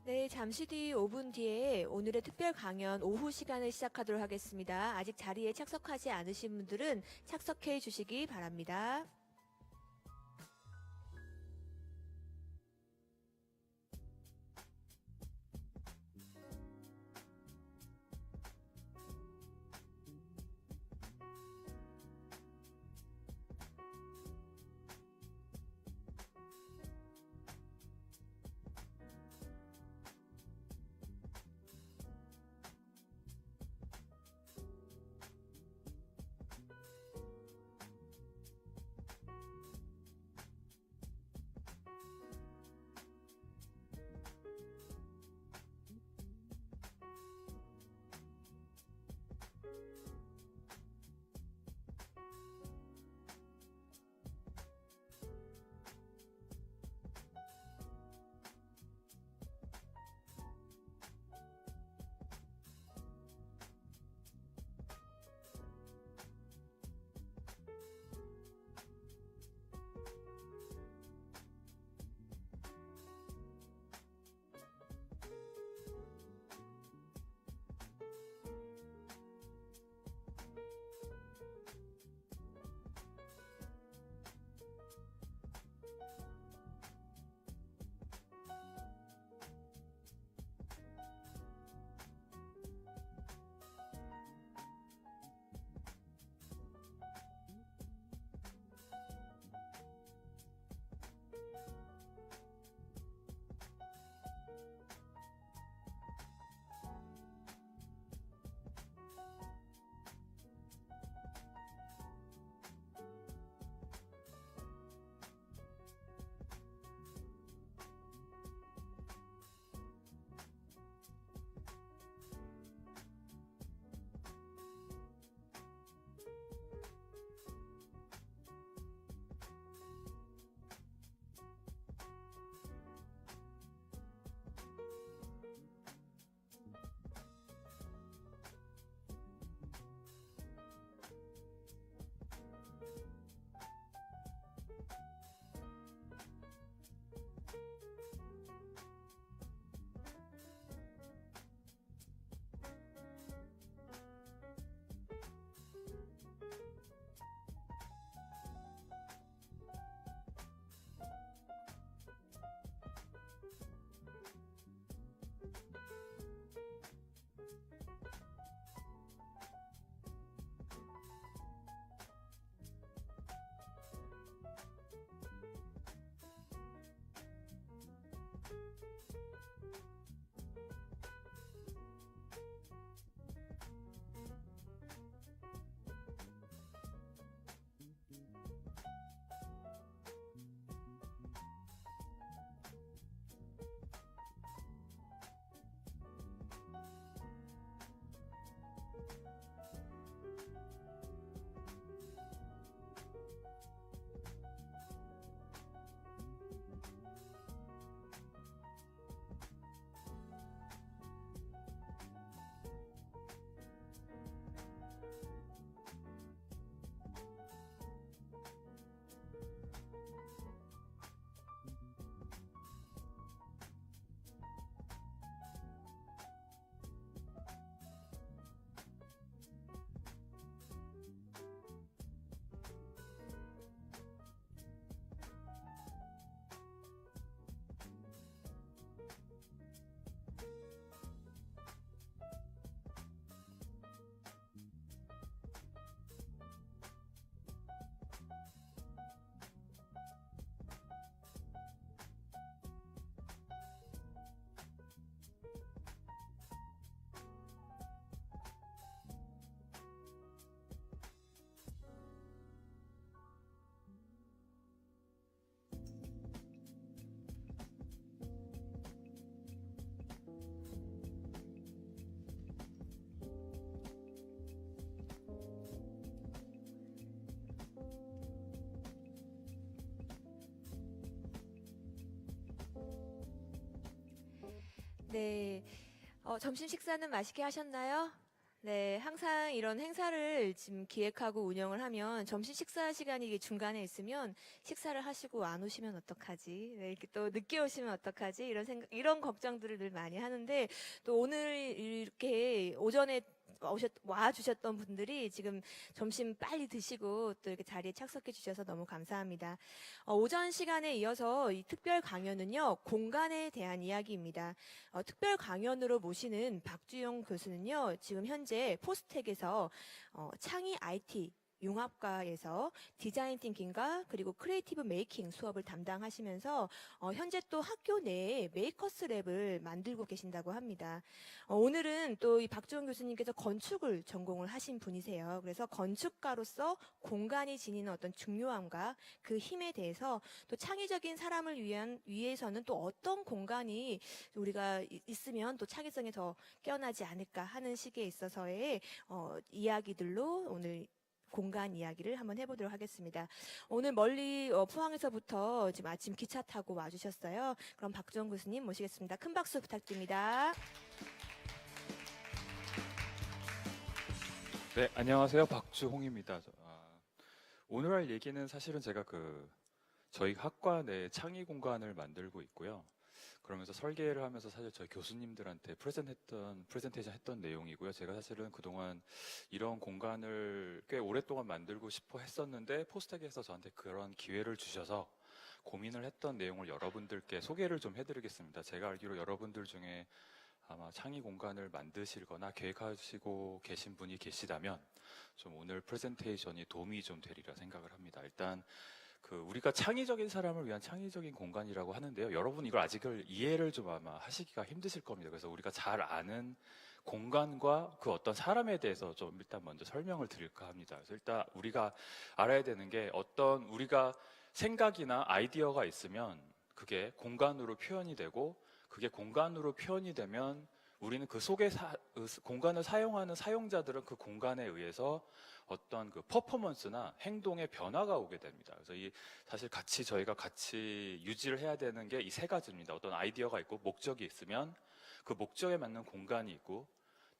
네, 잠시 뒤 5분 뒤에 오늘의 특별 강연 오후 시간을 시작하도록 하겠습니다. 아직 자리에 착석하지 않으신 분들은 착석해 주시기 바랍니다. 네, 점심 식사는 맛있게 하셨나요? 네, 항상 이런 행사를 지금 기획하고 운영을 하면 점심 식사 시간이 중간에 있으면 식사를 하시고 안 오시면 어떡하지? 네, 이렇게 또 늦게 오시면 어떡하지? 이런 이런 걱정들을 늘 많이 하는데 또 오늘 이렇게 오전에 와 주셨던 분들이 지금 점심 빨리 드시고 또 이렇게 자리에 착석해 주셔서 너무 감사합니다. 오전 시간에 이어서 이 특별 강연은요, 공간에 대한 이야기입니다. 특별 강연으로 모시는 박주영 교수는요, 지금 현재 포스텍에서 창의 IT 융합과에서 디자인 띵킹과 그리고 크리에이티브 메이킹 수업을 담당하시면서 현재 또 학교 내에 메이커스 랩을 만들고 계신다고 합니다. 오늘은 또 이 박주영 교수님께서 건축을 전공을 하신 분이세요. 그래서 건축가로서 공간이 지니는 어떤 중요함과 그 힘에 대해서 또 창의적인 사람을 위해서는 또 어떤 공간이 우리가 있으면 또 창의성이 더 깨어나지 않을까 하는 시기에 있어서의 이야기들로 오늘 공간 이야기를 한번 해보도록 하겠습니다. 오늘 멀리 포항에서부터 지금 아침 기차 타고 와주셨어요. 그럼 박주영 교수님 모시겠습니다. 큰 박수 부탁드립니다. 네, 안녕하세요. 박주홍입니다. 오늘 할 얘기는 사실은 제가 저희 학과 내 창의 공간을 만들고 있고요. 그러면서 설계를 하면서 사실 저희 교수님들한테 프레젠테이션 했던 내용이고요. 제가 사실은 그동안 이런 공간을 꽤 오랫동안 만들고 싶어 했었는데 포스텍에서 저한테 그런 기회를 주셔서 고민을 했던 내용을 여러분들께 소개를 좀 해드리겠습니다. 제가 알기로 여러분들 중에 아마 창의 공간을 만드시거나 계획하시고 계신 분이 계시다면 좀 오늘 프레젠테이션이 도움이 좀 되리라 생각을 합니다. 일단 우리가 창의적인 사람을 위한 창의적인 공간이라고 하는데요. 여러분 이걸 아직을 이해를 좀 아마 하시기가 힘드실 겁니다. 그래서 우리가 잘 아는 공간과 그 어떤 사람에 대해서 좀 일단 먼저 설명을 드릴까 합니다. 그래서 일단 우리가 알아야 되는 게 어떤 우리가 생각이나 아이디어가 있으면 그게 공간으로 표현이 되고 그게 공간으로 표현이 되면 우리는 그 속에 공간을 사용하는 사용자들은 그 공간에 의해서 어떤 퍼포먼스나 행동의 변화가 오게 됩니다. 그래서 사실 저희가 같이 유지를 해야 되는 게 이 세 가지입니다. 어떤 아이디어가 있고 목적이 있으면 그 목적에 맞는 공간이 있고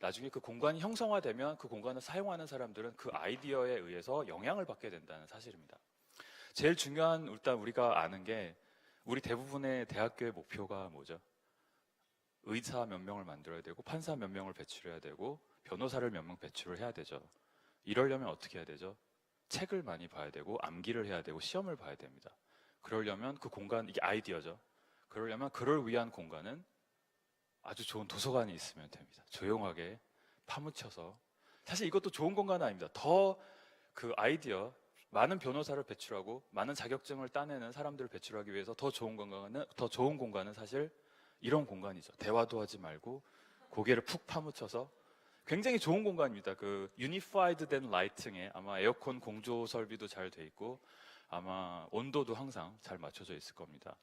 나중에 그 공간이 형성화되면 그 공간을 사용하는 사람들은 그 아이디어에 의해서 영향을 받게 된다는 사실입니다. 제일 중요한 일단 우리가 아는 게 우리 대부분의 대학교의 목표가 뭐죠? 의사 몇 명을 만들어야 되고 판사 몇 명을 배출해야 되고 변호사를 몇 명 배출을 해야 되죠. 이러려면 어떻게 해야 되죠? 책을 많이 봐야 되고 암기를 해야 되고 시험을 봐야 됩니다. 그러려면 그 공간, 이게 아이디어죠. 그러려면 그를 위한 공간은 아주 좋은 도서관이 있으면 됩니다. 조용하게 파묻혀서. 사실 이것도 좋은 공간은 아닙니다. 더 그 아이디어, 많은 변호사를 배출하고 많은 자격증을 따내는 사람들을 배출하기 위해서 더 좋은 공간은 사실 이런 공간이죠. 대화도 하지 말고 고개를 푹 파묻혀서 굉장히 좋은 공간입니다. 유니파이드 된 라이팅에 아마 에어컨 공조 설비도 잘 돼 있고 아마 온도도 항상 잘 맞춰져 있을 겁니다.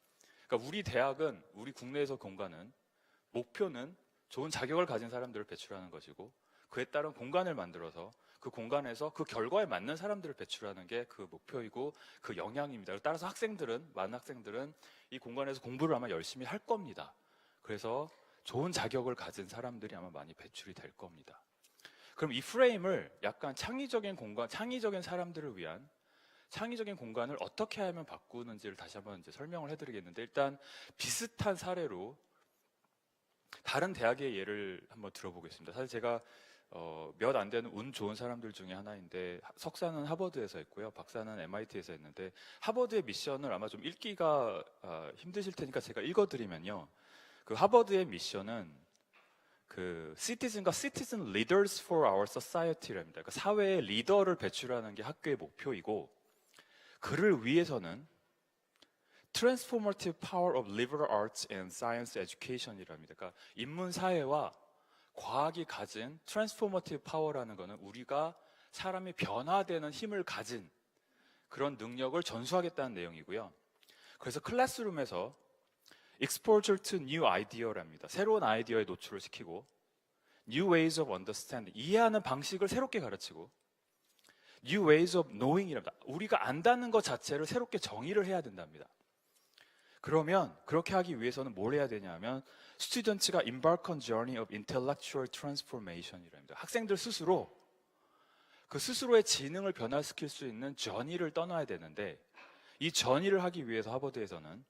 그러니까 우리 대학은, 우리 국내에서 공간은 목표는 좋은 자격을 가진 사람들을 배출하는 것이고 그에 따른 공간을 만들어서 그 공간에서 그 결과에 맞는 사람들을 배출하는 게 그 목표이고 그 영향입니다. 따라서 많은 학생들은 이 공간에서 공부를 아마 열심히 할 겁니다. 그래서 좋은 자격을 가진 사람들이 아마 많이 배출이 될 겁니다. 그럼 이 프레임을 약간 창의적인 공간, 창의적인 사람들을 위한 창의적인 공간을 어떻게 하면 바꾸는지를 다시 한번 이제 설명을 해드리겠는데, 일단 비슷한 사례로 다른 대학의 예를 한번 들어보겠습니다. 사실 제가 몇 안 되는 운 좋은 사람들 중에 하나인데 석사는 하버드에서 했고요, 박사는 MIT에서 했는데 하버드의 미션을 아마 좀 읽기가 힘드실 테니까 제가 읽어드리면요. 그 하버드의 미션은 citizen과 citizen leaders for our society랍니다. 그러니까 사회의 리더를 배출하는 게 학교의 목표이고 그를 위해서는 transformative power of liberal arts and science education이랍니다. 그러니까 인문사회와 과학이 가진 transformative power라는 것은 우리가 사람이 변화되는 힘을 가진 그런 능력을 전수하겠다는 내용이고요. 그래서 클래스룸에서 exposure to new idea랍니다. 새로운 아이디어에 노출을 시키고 new ways of understanding, 이해하는 방식을 새롭게 가르치고 new ways of knowing이랍니다. 우리가 안다는 것 자체를 새롭게 정의를 해야 된답니다. 그러면 그렇게 하기 위해서는 뭘 해야 되냐면 스튜던츠가 embark on journey of intellectual transformation이랍니다. 학생들 스스로 그 스스로의 지능을 변화시킬 수 있는 journey를 떠나야 되는데 이 journey를 하기 위해서 하버드에서는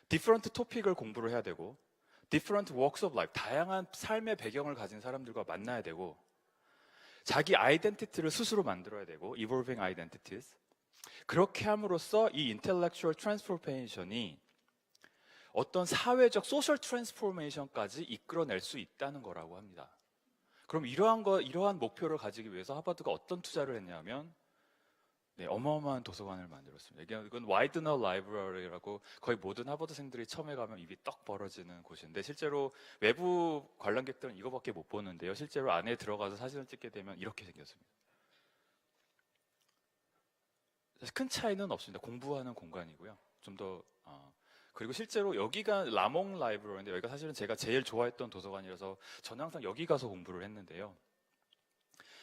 different topic을 공부를 해야 되고 different walks of life, 다양한 삶의 배경을 가진 사람들과 만나야 되고 자기 아이덴티티를 스스로 만들어야 되고 evolving identities 그렇게 함으로써 이 intellectual transformation이 어떤 사회적 social transformation까지 이끌어낼 수 있다는 거라고 합니다. 그럼 이러한 목표를 가지기 위해서 하버드가 어떤 투자를 했냐면 어마어마한 도서관을 만들었습니다. 이건 와이드너 라이브러리라고 거의 모든 하버드생들이 처음에 가면 입이 떡 벌어지는 곳인데 실제로 외부 관람객들은 이거밖에 못 보는데요. 실제로 안에 들어가서 사진을 찍게 되면 이렇게 생겼습니다. 큰 차이는 없습니다. 공부하는 공간이고요. 그리고 실제로 여기가 라몽 라이브러리인데 여기가 사실은 제가 제일 좋아했던 도서관이라서 저는 항상 여기 가서 공부를 했는데요.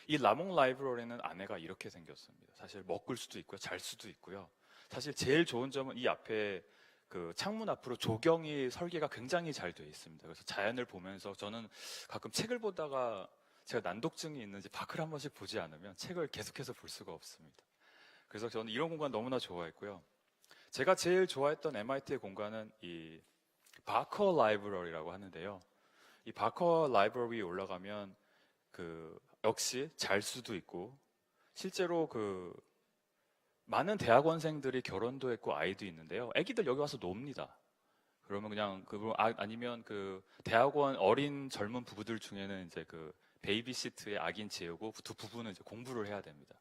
이 라몽 라이브러리는 안에가 이렇게 생겼습니다. 사실 먹을 수도 있고요, 잘 수도 있고요. 사실 제일 좋은 점은 이 앞에 그 창문 앞으로 조경이 설계가 굉장히 잘 되어 있습니다. 그래서 자연을 보면서 저는 가끔 책을 보다가 제가 난독증이 있는지 밖을 한 번씩 보지 않으면 책을 계속해서 볼 수가 없습니다. 그래서 저는 이런 공간 너무나 좋아했고요. 제가 제일 좋아했던 MIT의 공간은 이 바커 라이브러리라고 하는데요. 이 바커 라이브러리에 올라가면 역시 잘 수도 있고 실제로 많은 대학원생들이 결혼도 했고 아이도 있는데요. 아기들 여기 와서 놉니다. 그러면 그냥 아니면 대학원 어린 젊은 부부들 중에는 이제 베이비시트에 아기는 재우고 두 부부는 이제 공부를 해야 됩니다.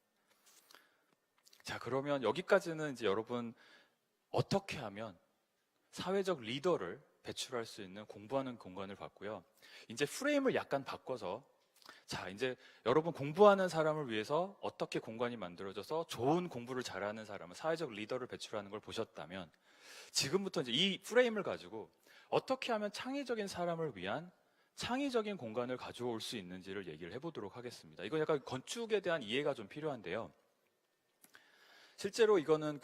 자, 그러면 여기까지는 이제 여러분 어떻게 하면 사회적 리더를 배출할 수 있는 공부하는 공간을 봤고요. 이제 프레임을 약간 바꿔서 자, 이제 여러분 공부하는 사람을 위해서 어떻게 공간이 만들어져서 좋은 공부를 잘하는 사람은 사회적 리더를 배출하는 걸 보셨다면 지금부터 이제 이 프레임을 가지고 어떻게 하면 창의적인 사람을 위한 창의적인 공간을 가져올 수 있는지를 얘기를 해보도록 하겠습니다. 이거 약간 건축에 대한 이해가 좀 필요한데요. 실제로 이거는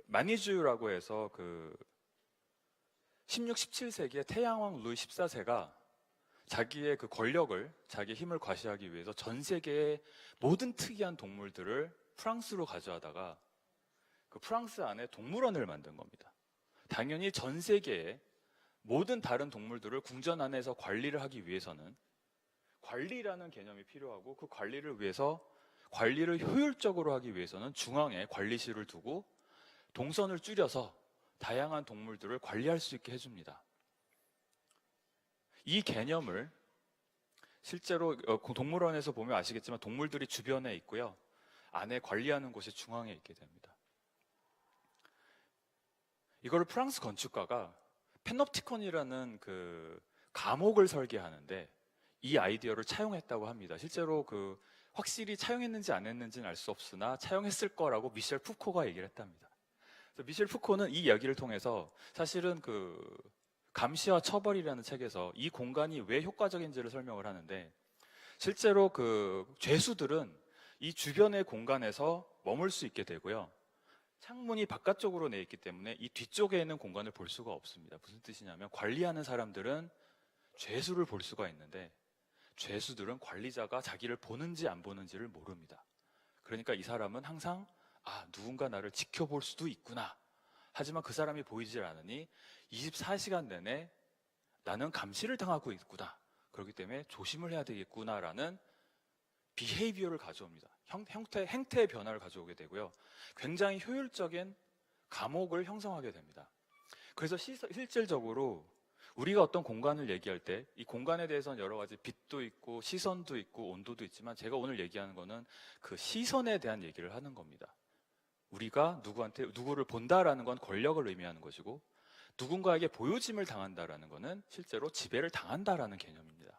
마니주라고 해서 16, 17세기에 태양왕 루이 14세가 자기의 권력을, 자기의 힘을 과시하기 위해서 전 세계의 모든 특이한 동물들을 프랑스로 가져다가 프랑스 안에 동물원을 만든 겁니다. 당연히 전 세계의 모든 다른 동물들을 궁전 안에서 관리를 하기 위해서는 관리라는 개념이 필요하고 그 관리를 효율적으로 하기 위해서는 중앙에 관리실을 두고 동선을 줄여서 다양한 동물들을 관리할 수 있게 해줍니다. 이 개념을 실제로 동물원에서 보면 아시겠지만 동물들이 주변에 있고요. 안에 관리하는 곳이 중앙에 있게 됩니다. 이거를 프랑스 건축가가 페놉티콘이라는 감옥을 설계하는데 이 아이디어를 차용했다고 합니다. 실제로 확실히 차용했는지 안 했는지는 알 수 없으나 차용했을 거라고 미셸 푸코가 얘기를 했답니다. 그래서 미셸 푸코는 이 이야기를 통해서 사실은 감시와 처벌이라는 책에서 이 공간이 왜 효과적인지를 설명을 하는데 실제로 죄수들은 이 주변의 공간에서 머물 수 있게 되고요. 창문이 바깥쪽으로 내 있기 때문에 이 뒤쪽에 있는 공간을 볼 수가 없습니다. 무슨 뜻이냐면 관리하는 사람들은 죄수를 볼 수가 있는데 죄수들은 관리자가 자기를 보는지 안 보는지를 모릅니다. 그러니까 이 사람은 항상 누군가 나를 지켜볼 수도 있구나. 하지만 그 사람이 보이질 않으니 24시간 내내 나는 감시를 당하고 있구나. 그렇기 때문에 조심을 해야 되겠구나라는 비헤이비어를 가져옵니다. 행태의 변화를 가져오게 되고요. 굉장히 효율적인 감옥을 형성하게 됩니다. 그래서 실질적으로 우리가 어떤 공간을 얘기할 때 이 공간에 대해서는 여러 가지 빛도 있고 시선도 있고 온도도 있지만 제가 오늘 얘기하는 거는 그 시선에 대한 얘기를 하는 겁니다. 우리가 누구를 본다라는 건 권력을 의미하는 것이고 누군가에게 보여짐을 당한다라는 것은 실제로 지배를 당한다라는 개념입니다.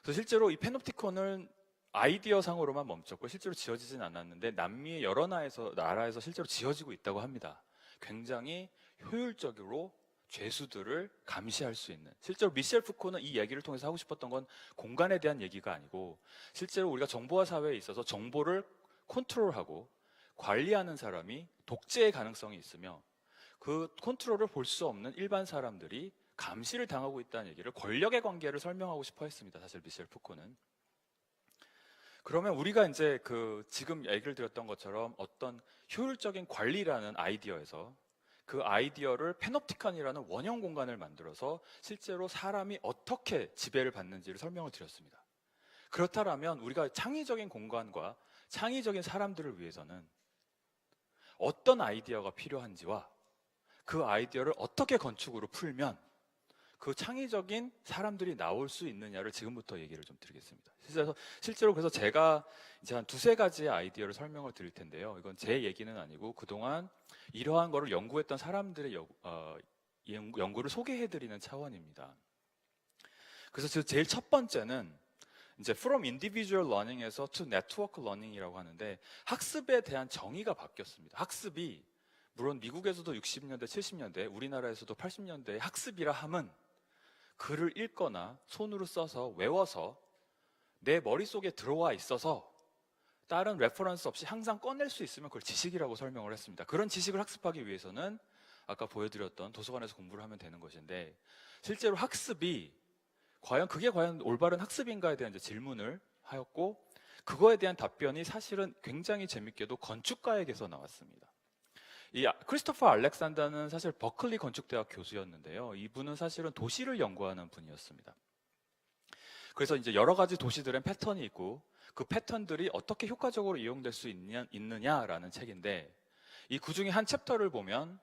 그래서 실제로 이 페놉티콘은 아이디어상으로만 멈췄고 실제로 지어지진 않았는데 남미의 여러 나라에서 실제로 지어지고 있다고 합니다. 굉장히 효율적으로 죄수들을 감시할 수 있는, 실제로 미셸 푸코는 이 얘기를 통해서 하고 싶었던 건 공간에 대한 얘기가 아니고 실제로 우리가 정보화 사회에 있어서 정보를 컨트롤하고 관리하는 사람이 독재의 가능성이 있으며 그 컨트롤을 볼 수 없는 일반 사람들이 감시를 당하고 있다는 얘기를, 권력의 관계를 설명하고 싶어 했습니다. 사실 미셸 푸코는. 그러면 우리가 이제 그 지금 얘기를 드렸던 것처럼 어떤 효율적인 관리라는 아이디어에서 그 아이디어를 패놉티칸이라는 원형 공간을 만들어서 실제로 사람이 어떻게 지배를 받는지를 설명을 드렸습니다. 그렇다면 우리가 창의적인 공간과 창의적인 사람들을 위해서는 어떤 아이디어가 필요한지와 그 아이디어를 어떻게 건축으로 풀면 그 창의적인 사람들이 나올 수 있느냐를 지금부터 얘기를 좀 드리겠습니다. 실제로 그래서 제가 이제 한 두세 가지의 아이디어를 설명을 드릴 텐데요. 이건 제 얘기는 아니고 그동안 이러한 거를 연구했던 사람들의 연구를 소개해드리는 차원입니다. 그래서 제일 첫 번째는 이제 from individual learning에서 to network learning이라고 하는데, 학습에 대한 정의가 바뀌었습니다. 학습이 물론 미국에서도 60년대, 70년대, 우리나라에서도 80년대에 학습이라 함은 글을 읽거나 손으로 써서 외워서 내 머릿속에 들어와 있어서 다른 레퍼런스 없이 항상 꺼낼 수 있으면 그걸 지식이라고 설명을 했습니다. 그런 지식을 학습하기 위해서는 아까 보여드렸던 도서관에서 공부를 하면 되는 것인데, 실제로 학습이 그게 과연 올바른 학습인가에 대한 이제 질문을 하였고, 그거에 대한 답변이 사실은 굉장히 재밌게도 건축가에게서 나왔습니다. 이 크리스토퍼 알렉산더는 사실 버클리 건축대학 교수였는데요. 이분은 사실은 도시를 연구하는 분이었습니다. 그래서 이제 여러 가지 도시들의 패턴이 있고 그 패턴들이 어떻게 효과적으로 이용될 수 있느냐라는 책인데, 이 그중에 한 챕터를 보면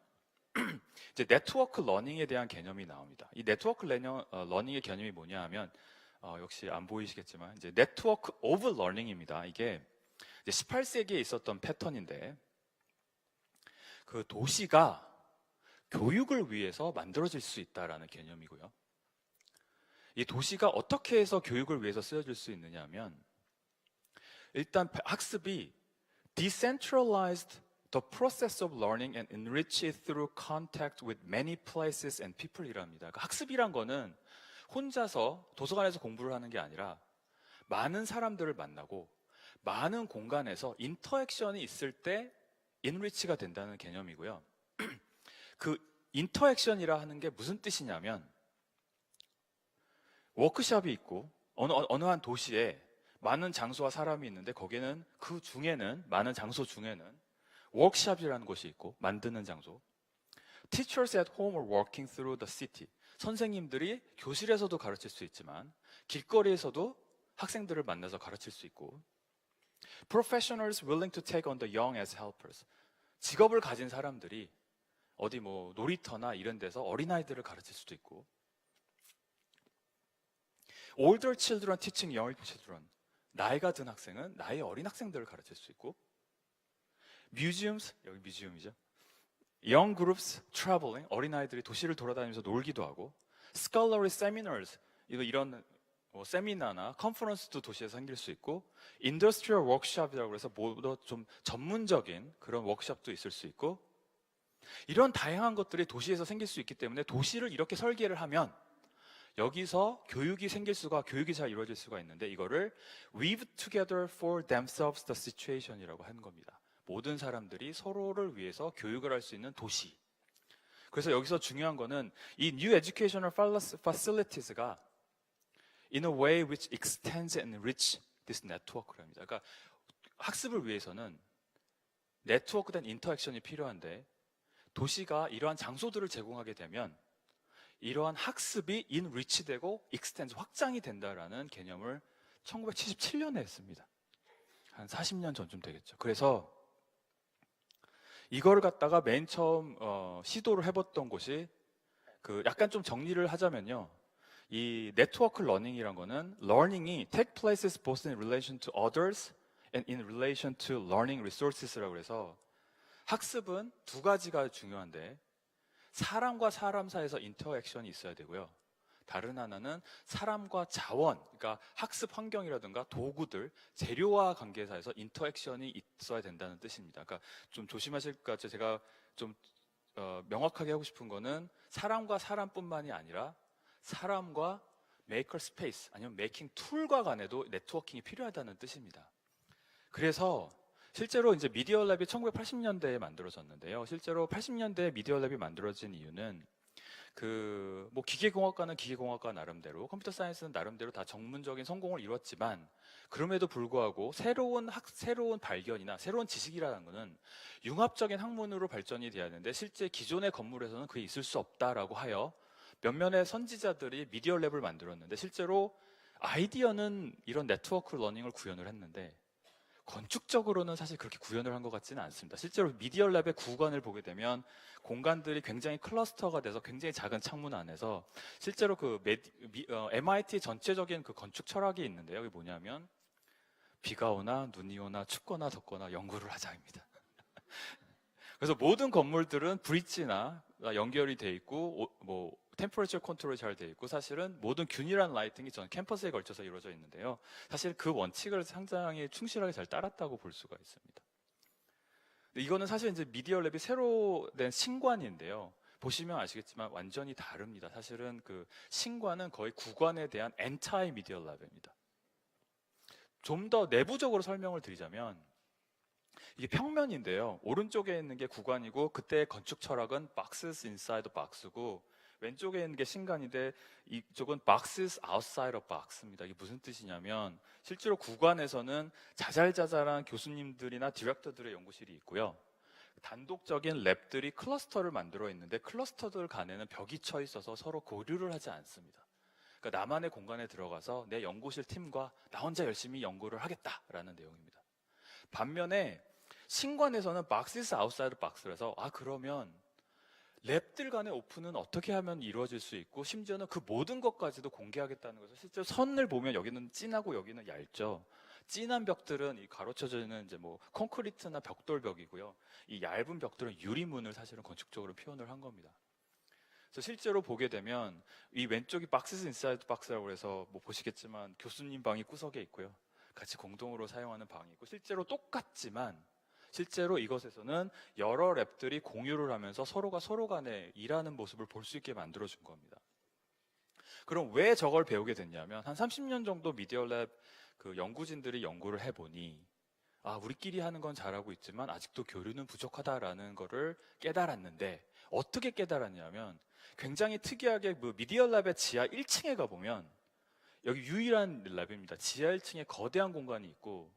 이제 네트워크 러닝에 대한 개념이 나옵니다. 이 네트워크 러닝의 개념이 뭐냐 하면 역시 안 보이시겠지만 이제 네트워크 오브 러닝입니다. 이게 이제 18세기에 있었던 패턴인데, 그 도시가 교육을 위해서 만들어질 수 있다라는 개념이고요. 이 도시가 어떻게 해서 교육을 위해서 쓰여질 수 있느냐 하면, 일단 학습이 decentralized the process of learning and enrich it through contact with many places and people 이랍니다. 그러니까 학습이란 거는 혼자서 도서관에서 공부를 하는 게 아니라 많은 사람들을 만나고 많은 공간에서 인터액션이 있을 때 enrich가 된다는 개념이고요. 그 인터액션이라 하는 게 무슨 뜻이냐면, 워크숍이 있고 어느 한 도시에 많은 장소와 사람이 있는데 거기는 그 중에는 많은 장소 중에는 워크숍이라는 곳이 있고, 만드는 장소. Teachers at home are working through the city. 선생님들이 교실에서도 가르칠 수 있지만 길거리에서도 학생들을 만나서 가르칠 수 있고, Professionals willing to take on the young as helpers. 직업을 가진 사람들이 어디 뭐 놀이터나 이런 데서 어린아이들을 가르칠 수도 있고, Older children teaching young children. 나이가 든 학생은 나이 어린 학생들을 가르칠 수 있고, Museums, 여기 뮤지엄이죠. Young groups traveling. 어린아이들이 도시를 돌아다니면서 놀기도 하고, Scholarly seminars. 이런 세미나나 컨퍼런스도 도시에서 생길 수 있고, 인더스트리얼 워크숍이라고 해서 뭐 좀 전문적인 그런 워크숍도 있을 수 있고, 이런 다양한 것들이 도시에서 생길 수 있기 때문에 도시를 이렇게 설계를 하면 여기서 교육이 잘 이루어질 수가 있는데, 이거를 weave together for themselves the situation이라고 하는 겁니다. 모든 사람들이 서로를 위해서 교육을 할 수 있는 도시. 그래서 여기서 중요한 거는 이 new educational facilities가 in a way which extends and enrich this network랍니다. 그러니까 학습을 위해서는 네트워크된 인터액션이 필요한데, 도시가 이러한 장소들을 제공하게 되면 이러한 학습이 enrich되고 extend, 확장이 된다라는 개념을 1977년에 했습니다. 한 40년 전쯤 되겠죠. 그래서 이거를 갖다가 맨 처음 시도를 해봤던 곳이, 그 약간 좀 정리를 하자면요, 이 네트워크 러닝이란 거는 learning이 take places both in relation to others and in relation to learning resources라고 해서, 학습은 두 가지가 중요한데 사람과 사람 사이에서 인터액션이 있어야 되고요, 다른 하나는 사람과 자원, 그러니까 학습 환경이라든가 도구들, 재료와 관계사에서 인터액션이 있어야 된다는 뜻입니다. 그러니까 좀 조심하실 것 같아요. 제가 좀 명확하게 하고 싶은 거는 사람과 사람뿐만이 아니라 사람과 메이커 스페이스 아니면 메이킹 툴과 간에도 네트워킹이 필요하다는 뜻입니다. 그래서 실제로 이제 미디어 랩이 1980년대에 만들어졌는데요. 실제로 80년대에 미디어 랩이 만들어진 이유는 뭐 기계공학과는 기계공학과 나름대로, 컴퓨터 사이언스는 나름대로 다 전문적인 성공을 이뤘지만, 그럼에도 불구하고 새로운 발견이나 새로운 지식이라는 것은 융합적인 학문으로 발전이 돼야 하는데, 실제 기존의 건물에서는 그게 있을 수 없다라고 하여 몇몇의 선지자들이 미디어 랩을 만들었는데, 실제로 아이디어는 이런 네트워크 러닝을 구현을 했는데, 건축적으로는 사실 그렇게 구현을 한 것 같지는 않습니다. 실제로 미디어 랩의 구간을 보게 되면 공간들이 굉장히 클러스터가 돼서 굉장히 작은 창문 안에서 실제로 MIT 전체적인 그 건축 철학이 있는데요. 그게 뭐냐면 비가 오나 눈이 오나 춥거나 덥거나 연구를 하자입니다. 그래서 모든 건물들은 브릿지나 연결이 돼 있고 뭐 템퍼레처 컨트롤이 잘 돼 있고, 사실은 모든 균일한 라이팅이 전 캠퍼스에 걸쳐서 이루어져 있는데요. 사실 그 원칙을 상당히 충실하게 잘 따랐다고 볼 수가 있습니다. 근데 이거는 사실 이제 미디어 랩이 새로 된 신관인데요. 보시면 아시겠지만 완전히 다릅니다. 사실은 그 신관은 거의 구관에 대한 엔타이 미디어 랩입니다. 좀 더 내부적으로 설명을 드리자면, 이게 평면인데요. 오른쪽에 있는 게 구관이고, 그때 건축 철학은 boxes inside box고, 왼쪽에 있는 게 신관인데 이쪽은 boxes outside of box입니다. 이게 무슨 뜻이냐면, 실제로 구관에서는 자잘자잘한 교수님들이나 디렉터들의 연구실이 있고요. 단독적인 랩들이 클러스터를 만들어 있는데, 클러스터들 간에는 벽이 쳐 있어서 서로 교류를 하지 않습니다. 그러니까 나만의 공간에 들어가서 내 연구실 팀과 나 혼자 열심히 연구를 하겠다라는 내용입니다. 반면에 신관에서는 boxes outside of box라서, 그러면 랩들 간의 오픈은 어떻게 하면 이루어질 수 있고, 심지어는 그 모든 것까지도 공개하겠다는 것을, 실제로 선을 보면 여기는 진하고 여기는 얇죠. 진한 벽들은 이 가로쳐져 있는 이제 뭐 콘크리트나 벽돌벽이고요. 이 얇은 벽들은 유리문을 사실은 건축적으로 표현을 한 겁니다. 그래서 실제로 보게 되면 이 왼쪽이 박스스 인사이드 박스라고 해서 뭐 보시겠지만 교수님 방이 구석에 있고요. 같이 공동으로 사용하는 방이 있고, 실제로 똑같지만 실제로 이것에서는 여러 랩들이 공유를 하면서 서로가 서로 간에 일하는 모습을 볼 수 있게 만들어준 겁니다. 그럼 왜 저걸 배우게 됐냐면, 한 30년 정도 미디어 랩 그 연구진들이 연구를 해보니, 우리끼리 하는 건 잘하고 있지만 아직도 교류는 부족하다라는 거를 깨달았는데, 어떻게 깨달았냐면, 굉장히 특이하게 미디어 랩의 지하 1층에 가보면, 여기 유일한 랩입니다. 지하 1층에 거대한 공간이 있고,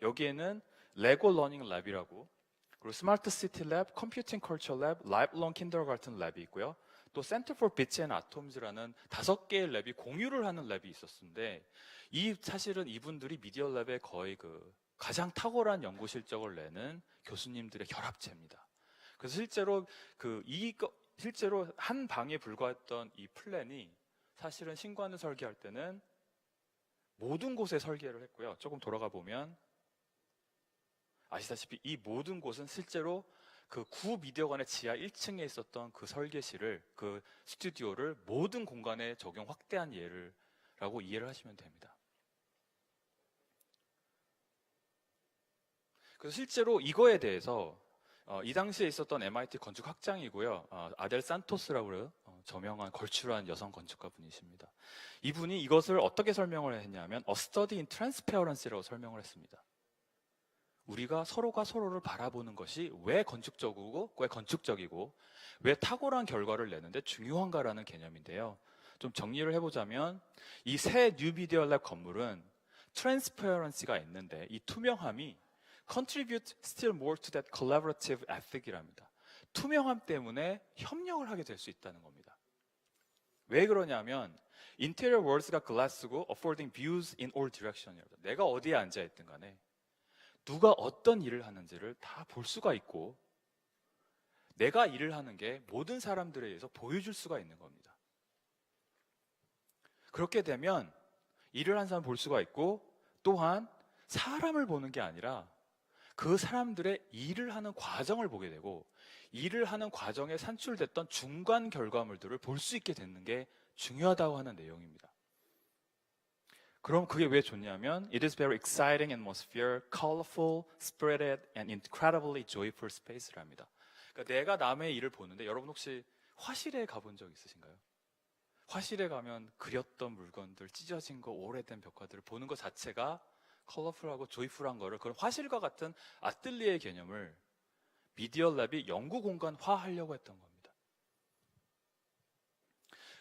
여기에는 레고 러닝 랩이라고, 그리고 스마트 시티 랩, 컴퓨팅 컬처 랩, 라이프롱 킨더가튼 랩이 있고요. 또 센터 포 비츠 앤 아톰즈라는 5개의 랩이 공유를 하는 랩이 있었는데, 사실은 이분들이 미디어 랩의 거의 가장 탁월한 연구 실적을 내는 교수님들의 결합체입니다. 그래서 실제로 한 방에 불과했던 이 플랜이, 사실은 신관을 설계할 때는 모든 곳에 설계를 했고요. 조금 돌아가 보면 아시다시피 이 모든 곳은 실제로 그 구 미디어관의 지하 1층에 있었던 그 설계실을, 그 스튜디오를 모든 공간에 적용 확대한 예라고 이해를 하시면 됩니다. 그래서 실제로 이거에 대해서 이 당시에 있었던 MIT 건축 학장이고요. 아델 산토스라고 저명한 걸출한 여성 건축가 분이십니다. 이분이 이것을 어떻게 설명을 했냐면 A Study in Transparency라고 설명을 했습니다. 우리가 서로가 서로를 바라보는 것이 왜 건축적이고 왜 탁월한 결과를 내는데 중요한가라는 개념인데요. 좀 정리를 해보자면, 이 새 뉴미디어 랩 건물은 트랜스퍼런시가 있는데, 이 투명함이 contribute still more to that collaborative ethic이랍니다. 투명함 때문에 협력을 하게 될 수 있다는 겁니다. 왜 그러냐면, 인테리어 월스가 글라스고 affording views in all direction이랍니다. 내가 어디에 앉아있든 간에 누가 어떤 일을 하는지를 다 볼 수가 있고, 내가 일을 하는 게 모든 사람들에 의해서 보여줄 수가 있는 겁니다. 그렇게 되면 일을 한 사람 볼 수가 있고, 또한 사람을 보는 게 아니라 그 사람들의 일을 하는 과정을 보게 되고, 일을 하는 과정에 산출됐던 중간 결과물들을 볼 수 있게 되는 게 중요하다고 하는 내용입니다. 그럼 그게 왜 좋냐면, It is very exciting atmosphere, colorful, spirited, and incredibly joyful space랍니다. 그러니까 내가 남의 일을 보는데, 여러분 혹시 화실에 가본 적 있으신가요? 화실에 가면 그렸던 물건들, 찢어진 거, 오래된 벽화들을 보는 것 자체가 컬러풀하고 조이풀한 거를 그런 화실과 같은 아뜰리에 개념을 미디어 랩이 연구 공간화하려고 했던 겁니다.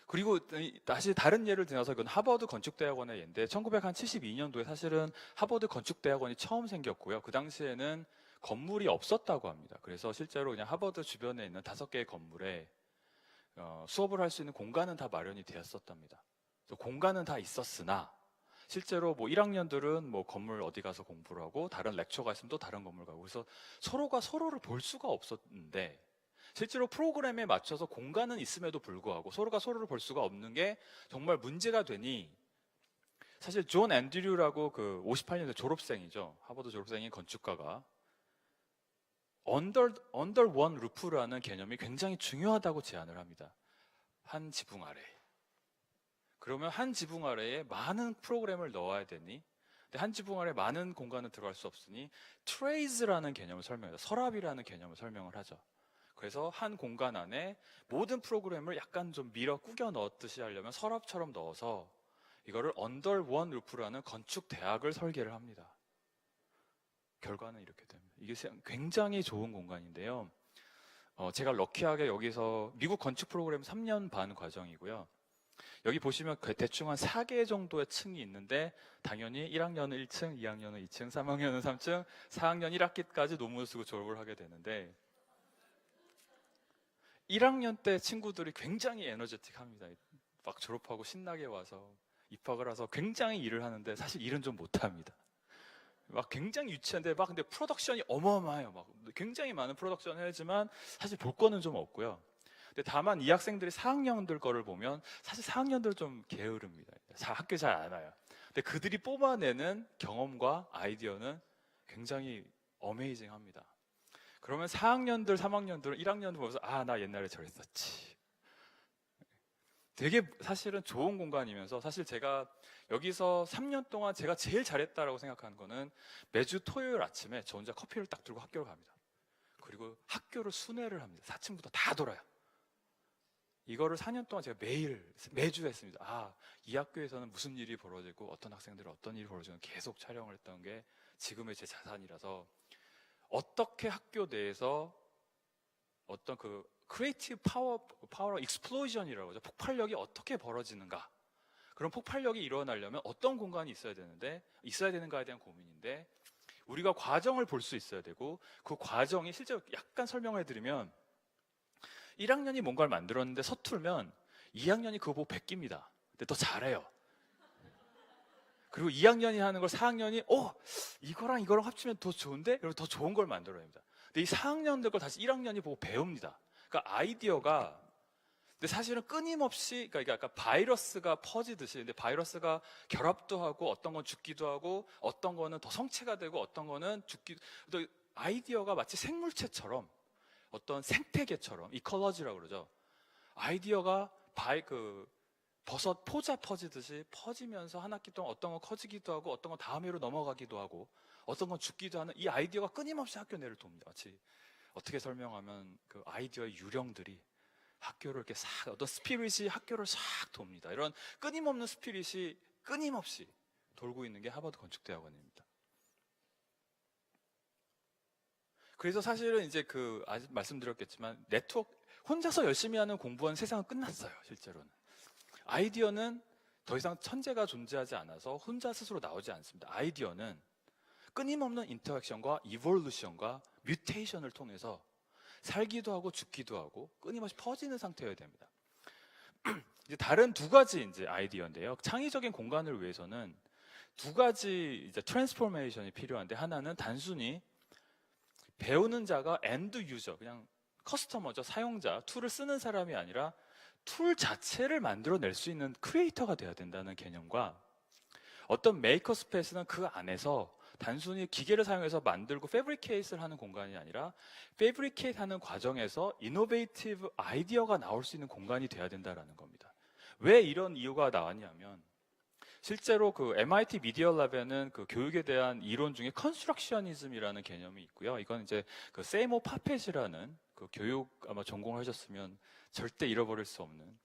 그리고 다시 다른 예를 들어서 이건 하버드 건축대학원의 예인데 1972년도에 사실은 하버드 건축대학원이 처음 생겼고요. 그 당시에는 건물이 없었다고 합니다. 그래서 실제로 그냥 하버드 주변에 있는 5개의 건물에 수업을 할 수 있는 공간은 다 마련이 되었었답니다. 공간은 다 있었으나 실제로 뭐 1학년들은 뭐 건물 어디 가서 공부를 하고 다른 렉처가 있으면 또 다른 건물 가고 그래서 서로가 서로를 볼 수가 없었는데 실제로 프로그램에 맞춰서 공간은 있음에도 불구하고 서로가 서로를 볼 수가 없는 게 정말 문제가 되니 사실 존 앤드류라고 그 58년대 졸업생이죠. 하버드 졸업생인 건축가가 언더 원 루프라는 개념이 굉장히 중요하다고 제안을 합니다. 한 지붕 아래. 그러면 한 지붕 아래에 많은 프로그램을 넣어야 되니 근데 한 지붕 아래 많은 공간은 들어갈 수 없으니 트레이즈라는 개념을 설명해요. 서랍이라는 개념을 설명을 하죠. 그래서 한 공간 안에 모든 프로그램을 약간 좀 밀어 꾸겨 넣었듯이 하려면 서랍처럼 넣어서 이거를 언더 원 루프라는 건축 대학을 설계를 합니다. 결과는 이렇게 됩니다. 이게 굉장히 좋은 공간인데요. 제가 럭키하게 여기서 미국 건축 프로그램 3년 반 과정이고요. 여기 보시면 대충 한 4개 정도의 층이 있는데 당연히 1학년은 1층, 2학년은 2층, 3학년은 3층, 4학년 1학기까지 논문을 쓰고 졸업을 하게 되는데 1학년 때 친구들이 굉장히 에너제틱합니다. 막 졸업하고 신나게 와서 입학을 해서 굉장히 일을 하는데 사실 일은 좀 못합니다. 막 굉장히 유치한데 막 근데 프로덕션이 어마어마해요. 막 굉장히 많은 프로덕션을 하지만 사실 볼 거는 좀 없고요. 근데 다만 이 학생들이 4학년들 거를 보면 사실 4학년들 좀 게으릅니다. 학교 잘 안 와요. 근데 그들이 뽑아내는 경험과 아이디어는 굉장히 어메이징합니다. 그러면 4학년들, 3학년들은 1학년들 보면서 나 옛날에 저랬었지. 되게 사실은 좋은 공간이면서 사실 제가 여기서 3년 동안 제가 제일 잘했다라고 생각하는 거는 매주 토요일 아침에 저 혼자 커피를 딱 들고 학교를 갑니다. 그리고 학교를 순회를 합니다. 4층부터 다 돌아요. 이거를 4년 동안 제가 매주 했습니다. 이 학교에서는 무슨 일이 벌어지고 어떤 학생들은 어떤 일이 벌어지고 계속 촬영을 했던 게 지금의 제 자산이라서 어떻게 학교 내에서 어떤 그 크리에이티브 파워 익스플로전이라고 하죠. 폭발력이 어떻게 벌어지는가. 그런 폭발력이 일어나려면 어떤 공간이 있어야 되는가에 대한 고민인데 우리가 과정을 볼 수 있어야 되고 그 과정이 실제로 약간 설명을 해드리면 1학년이 뭔가를 만들었는데 서툴면 2학년이 그거 보고 베낍니다. 근데 더 잘해요. 그리고 2학년이 하는 걸 4학년이 이거랑 이거랑 합치면 더 좋은데? 그리고 더 좋은 걸 만들어야 합니다. 근데 이 4학년들 걸 다시 1학년이 보고 배웁니다. 그러니까 아이디어가 근데 사실은 끊임없이 그러니까 아까 바이러스가 퍼지듯이 근데 바이러스가 결합도 하고 어떤 건 죽기도 하고 어떤 거는 더 성체가 되고 어떤 거는 또 아이디어가 마치 생물체처럼 어떤 생태계처럼 이컬러지라고 그러죠. 아이디어가 버섯 포자 퍼지듯이 퍼지면서 한 학기 동안 어떤 건 커지기도 하고 어떤 건 다음 해로 넘어가기도 하고 어떤 건 죽기도 하는 이 아이디어가 끊임없이 학교 내를 돕니다. 마치 어떻게 설명하면 그 아이디어의 유령들이 학교를 이렇게 어떤 스피릿이 학교를 싹 돕니다. 이런 끊임없는 스피릿이 끊임없이 돌고 있는 게 하버드 건축대학원입니다. 그래서 사실은 이제 아직 말씀드렸겠지만 혼자서 열심히 하는 공부한 세상은 끝났어요. 실제로는 아이디어는 더 이상 천재가 존재하지 않아서 혼자 스스로 나오지 않습니다. 아이디어는 끊임없는 인터랙션과 이볼루션과 뮤테이션을 통해서 살기도 하고 죽기도 하고 끊임없이 퍼지는 상태여야 됩니다. 이제 다른 두 가지 이제 아이디어인데요. 창의적인 공간을 위해서는 두 가지 이제 트랜스포메이션이 필요한데 하나는 단순히 배우는 자가 엔드 유저, 그냥 커스터머죠. 사용자, 툴을 쓰는 사람이 아니라 툴 자체를 만들어낼 수 있는 크리에이터가 돼야 된다는 개념과 어떤 메이커 스페이스는 그 안에서 단순히 기계를 사용해서 만들고 패브리케이트를 하는 공간이 아니라 패브리케이트 하는 과정에서 이노베이티브 아이디어가 나올 수 있는 공간이 돼야 된다는 겁니다. 왜 이런 이유가 나왔냐면 실제로 그 MIT 미디어 랩에는 그 교육에 대한 이론 중에 컨스트럭셔니즘이라는 개념이 있고요. 이건 이제 그 세이모 파펫이라는 그 교육 아마 전공을 하셨으면 절대 잃어버릴 수 없는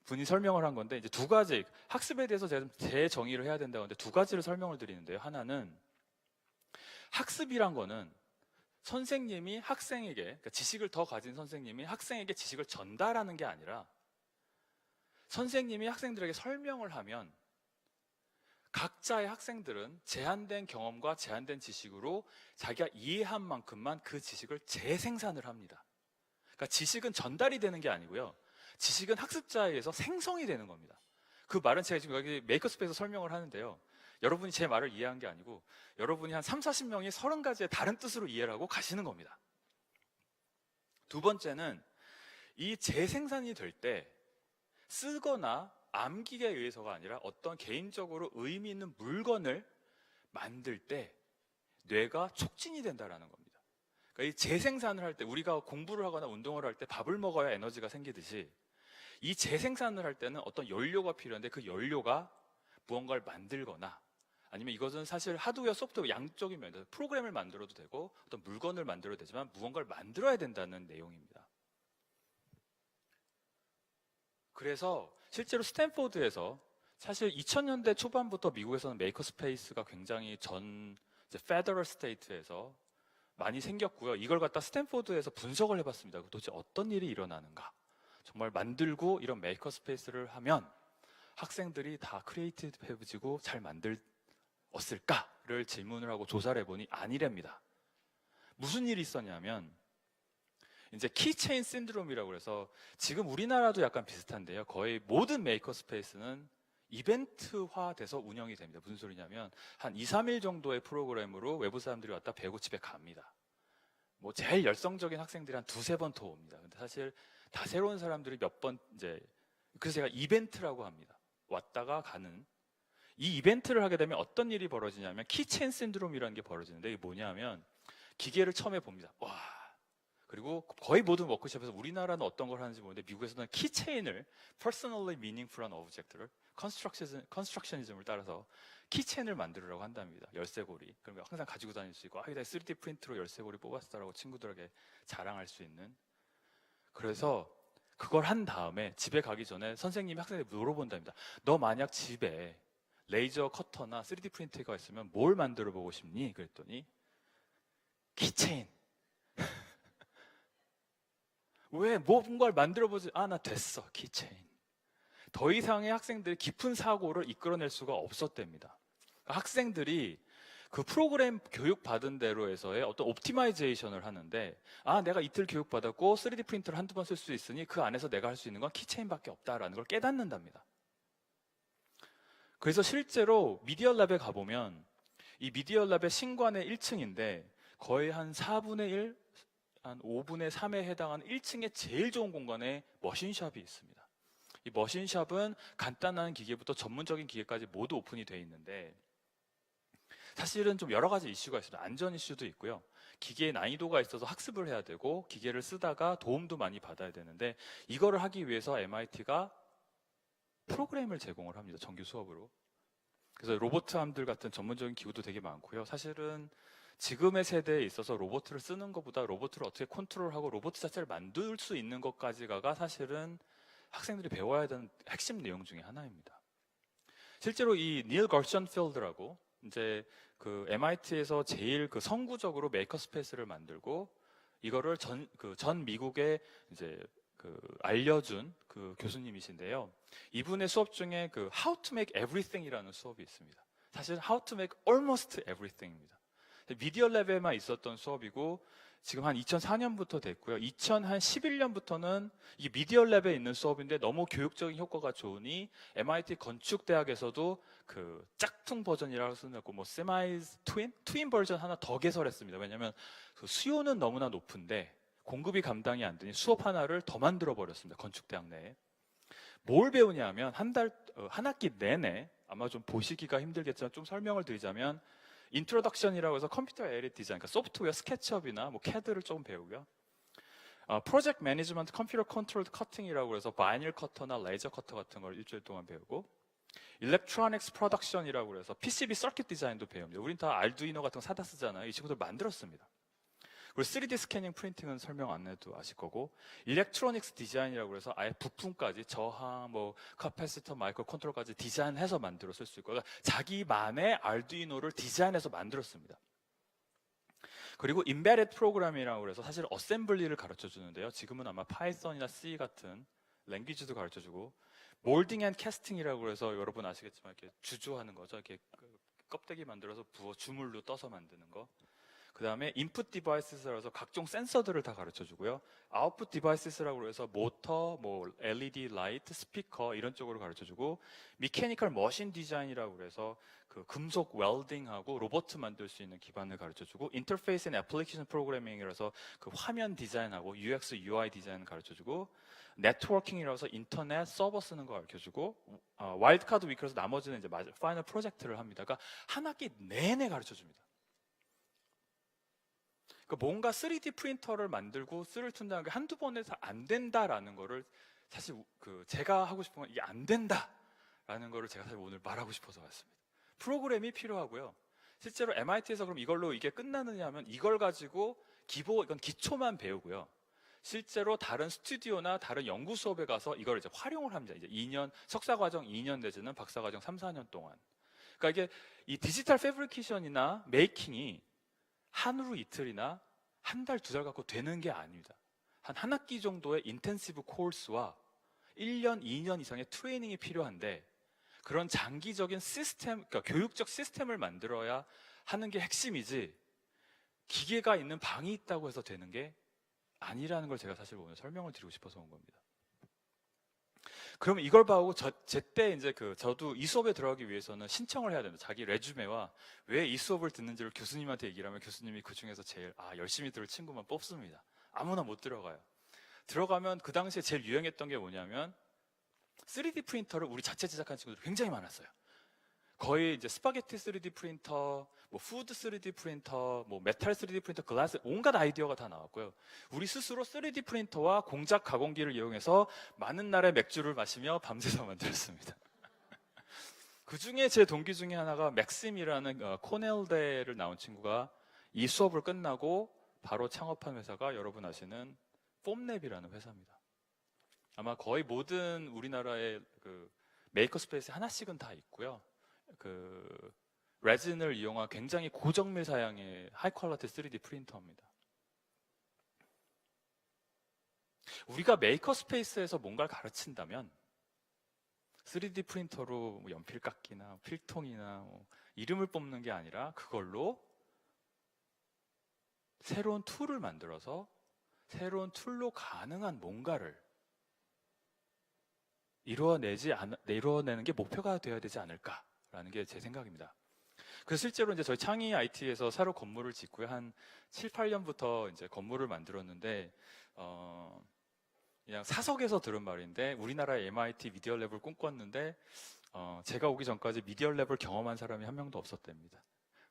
분이 설명을 한 건데, 이제 두 가지, 학습에 대해서 제가 좀 재정의를 해야 된다고 하는데 두 가지를 설명을 드리는데요. 하나는 학습이란 거는 선생님이 학생에게, 그러니까 지식을 더 가진 선생님이 학생에게 지식을 전달하는 게 아니라 선생님이 학생들에게 설명을 하면 각자의 학생들은 제한된 경험과 제한된 지식으로 자기가 이해한 만큼만 그 지식을 재생산을 합니다. 그러니까 지식은 전달이 되는 게 아니고요. 지식은 학습자에 의해서 생성이 되는 겁니다. 그 말은 제가 지금 여기 메이커스페이스에서 설명을 하는데요. 여러분이 제 말을 이해한 게 아니고 여러분이 한 3, 40명이 30가지의 다른 뜻으로 이해를 하고 가시는 겁니다. 두 번째는 이 재생산이 될 때 쓰거나 암기에 의해서가 아니라 어떤 개인적으로 의미 있는 물건을 만들 때 뇌가 촉진이 된다는 겁니다. 그러니까 이 재생산을 할 때, 우리가 공부를 하거나 운동을 할 때 밥을 먹어야 에너지가 생기듯이 이 재생산을 할 때는 어떤 연료가 필요한데 그 연료가 무언가를 만들거나 아니면 이것은 사실 하드웨어, 소프트웨어 양적인 면에서 프로그램을 만들어도 되고 어떤 물건을 만들어도 되지만 무언가를 만들어야 된다는 내용입니다. 그래서 실제로 스탠포드에서 사실 2000년대 초반부터 미국에서는 메이커스페이스가 굉장히 전 페더럴 스테이트에서 많이 생겼고요. 이걸 갖다 스탠포드에서 분석을 해봤습니다. 도대체 어떤 일이 일어나는가? 정말 만들고 이런 메이커스페이스를 하면 학생들이 다 크리에이티브해지고 잘 만들었을까를 질문을 하고 조사를 해보니 아니랍니다. 무슨 일이 있었냐면 이제 키체인 신드롬이라고 해서 지금 우리나라도 약간 비슷한데요. 거의 모든 메이커스페이스는 이벤트화 돼서 운영이 됩니다. 무슨 소리냐면 한 2, 3일 정도의 프로그램으로 외부 사람들이 왔다 배우고 집에 갑니다. 뭐 제일 열성적인 학생들이 한 두세 번 더 옵니다. 근데 사실 다 새로운 사람들이 몇 번 그래서 제가 이벤트라고 합니다. 왔다가 가는. 이 이벤트를 하게 되면 어떤 일이 벌어지냐면 키체인 신드롬이라는 게 벌어지는데 이게 뭐냐면 기계를 처음에 봅니다. 와. 그리고 거의 모든 워크숍에서 우리나라는 어떤 걸 하는지 모르는데 미국에서는 키체인을 personally meaningful한 오브젝트를 컨스트럭셔니즘을 따라서 키체인을 만들으라고 한답니다. 열쇠고리. 그러면 항상 가지고 다닐 수 있고 이다 3D 프린트로 열쇠고리 뽑았다라고 친구들에게 자랑할 수 있는. 그래서 그걸 한 다음에 집에 가기 전에 선생님이 학생에게 물어본답니다. 너 만약 집에 레이저 커터나 3D 프린터가 있으면 뭘 만들어 보고 싶니? 그랬더니 키체인. 왜 뭔가를 만들어보지? 나 됐어. 키체인. 더 이상의 학생들이 깊은 사고를 이끌어낼 수가 없었답니다. 그러니까 학생들이 그 프로그램 교육 받은 대로에서의 어떤 옵티마이제이션을 하는데 내가 이틀 교육 받았고 3D 프린터를 한두 번 쓸 수 있으니 그 안에서 내가 할 수 있는 건 키체인밖에 없다라는 걸 깨닫는답니다. 그래서 실제로 미디어 랩에 가보면 이 미디어 랩의 신관의 1층인데 거의 한 4분의 1, 한 5분의 3에 해당하는 1층의 제일 좋은 공간에 머신샵이 있습니다. 이 머신샵은 간단한 기계부터 전문적인 기계까지 모두 오픈이 되어 있는데 사실은 좀 여러 가지 이슈가 있습니다. 안전 이슈도 있고요. 기계의 난이도가 있어서 학습을 해야 되고 기계를 쓰다가 도움도 많이 받아야 되는데 이거를 하기 위해서 MIT가 프로그램을 제공을 합니다. 정규 수업으로. 그래서 로봇함들 같은 전문적인 기구도 되게 많고요. 사실은 지금의 세대에 있어서 로봇을 쓰는 것보다 로봇을 어떻게 컨트롤하고 로봇 자체를 만들 수 있는 것까지가 사실은 학생들이 배워야 되는 핵심 내용 중에 하나입니다. 실제로 이 닐 걸션필드라고 이제 그 MIT에서 제일 그 선구적으로 메이커스페이스를 만들고 이거를 전 미국에 이제 그 알려준 그 교수님이신데요. 이분의 수업 중에 그 How to Make Everything이라는 수업이 있습니다. 사실 How to Make Almost Everything입니다. 미디어 랩에만 있었던 수업이고 지금 한 2004년부터 됐고요. 2011년부터는 이게 미디어 랩에 있는 수업인데 너무 교육적인 효과가 좋으니 MIT 건축대학에서도 그 짝퉁 버전이라고 쓰고 뭐 세마이즈 트윈 버전 하나 더 개설했습니다. 왜냐하면 그 수요는 너무나 높은데 공급이 감당이 안 되니 수업 하나를 더 만들어 버렸습니다. 건축대학 내에. 뭘 배우냐면 한 학기 내내 아마 좀 보시기가 힘들겠지만 좀 설명을 드리자면 인트로덕션이라고 해서 컴퓨터 에이드 디자인, 그러니까 소프트웨어 스케치업이나 뭐 CAD를 조금 배우고요. 프로젝트 매니지먼트 컴퓨터 컨트롤 커팅이라고 해서 바이닐 커터나 레이저 커터 같은 걸 일주일 동안 배우고 일렉트로닉스 프로덕션이라고 해서 PCB 서킷 디자인도 배웁니다. 우린 다 알두이노 같은 거 사다 쓰잖아요. 이 친구들 만들었습니다. 그리고 3D 스캐닝 프린팅은 설명 안 해도 아실 거고, 일렉트로닉스 디자인이라고 해서 아예 부품까지 저항, 뭐 카패시터, 마이크로 컨트롤까지 디자인해서 만들어 쓸 수 있고, 그러니까 자기만의 알두이노를 디자인해서 만들었습니다. 그리고 인베디드 프로그래밍이라고 해서 사실 어셈블리를 가르쳐 주는데요. 지금은 아마 파이썬이나 C 같은 랭귀지도 가르쳐 주고, 몰딩 앤 캐스팅이라고 해서 여러분 아시겠지만 이렇게 주조하는 거죠. 이렇게 껍데기 만들어서 부어 주물로 떠서 만드는 거. 그 다음에 인풋 디바이스라고 해서 각종 센서들을 다 가르쳐 주고요. 아웃풋 디바이스라고 해서 모터, 뭐 LED 라이트, 스피커 이런 쪽으로 가르쳐 주고, 미케니컬 머신 디자인이라고 해서 그 금속 웰딩하고 로봇 만들 수 있는 기반을 가르쳐 주고, 인터페이스 앤 애플리케이션 프로그래밍이라서 그 화면 디자인하고 UX, UI 디자인 가르쳐 주고, 네트워킹이라고 해서 인터넷 서버 쓰는 거 가르쳐 주고, 와일드카드 위크에서 나머지는 이제 파이널 프로젝트를 합니다. 그러니까 한 학기 내내 가르쳐 줍니다. 그러니까 뭔가 3D 프린터를 만들고 쓸을 튼다는 게 한두 번에서 안 된다라는 거를 사실 제가 하고 싶은 건 이게 안 된다라는 거를 제가 사실 오늘 말하고 싶어서 왔습니다. 프로그램이 필요하고요. 실제로 MIT에서 그럼 이걸로 이게 끝나느냐 하면 이걸 가지고 이건 기초만 배우고요. 실제로 다른 스튜디오나 다른 연구 수업에 가서 이걸 이제 활용을 합니다. 이제 2년, 석사과정 2년 내지는 박사과정 3, 4년 동안. 그러니까 이게 이 디지털 패브리케이션이나 메이킹이 하루 이틀이나 한 달, 두 달 갖고 되는 게 아닙니다. 한 학기 정도의 인텐시브 코र्스와 1년, 2년 이상의 트레이닝이 필요한데, 그런 장기적인 시스템, 그러니까 교육적 시스템을 만들어야 하는 게 핵심이지, 기계가 있는 방이 있다고 해서 되는 게 아니라는 걸 제가 사실 오늘 설명을 드리고 싶어서 온 겁니다. 그러면 이걸 봐오고 제때 이제 저도 이 수업에 들어가기 위해서는 신청을 해야 됩니다. 자기 레주메와 왜 이 수업을 듣는지를 교수님한테 얘기를 하면 교수님이 그 중에서 제일 열심히 들을 친구만 뽑습니다. 아무나 못 들어가요. 들어가면 그 당시에 제일 유행했던 게 뭐냐면 3D 프린터를 우리 자체 제작한 친구들이 굉장히 많았어요. 거의 이제 스파게티 3D 프린터, 뭐 푸드 3D 프린터, 뭐 메탈 3D 프린터, 글라스, 온갖 아이디어가 다 나왔고요. 우리 스스로 3D 프린터와 공작 가공기를 이용해서 많은 날의 맥주를 마시며 밤새서 만들었습니다. 그 중에 제 동기 중에 하나가 맥심이라는 코넬대를 나온 친구가 이 수업을 끝나고 바로 창업한 회사가 여러분 아시는 폼랩이라는 회사입니다. 아마 거의 모든 우리나라의 메이커 스페이스에 하나씩은 다 있고요. 레진을 이용한 굉장히 고정밀 사양의 하이 퀄리티 3D 프린터입니다. 우리가 메이커 스페이스에서 뭔가를 가르친다면 3D 프린터로 뭐 연필 깎기나 필통이나 이름을 뽑는 게 아니라 그걸로 새로운 툴을 만들어서 새로운 툴로 가능한 뭔가를 이루어내는 게 목표가 되어야 되지 않을까라는 게 제 생각입니다. 그래서 실제로 이제 저희 창의 IT에서 새로 건물을 짓고요. 한 7, 8년부터 이제 건물을 만들었는데, 그냥 사석에서 들은 말인데, 우리나라의 MIT 미디어 랩을 꿈꿨는데, 제가 오기 전까지 미디어 랩을 경험한 사람이 한 명도 없었답니다.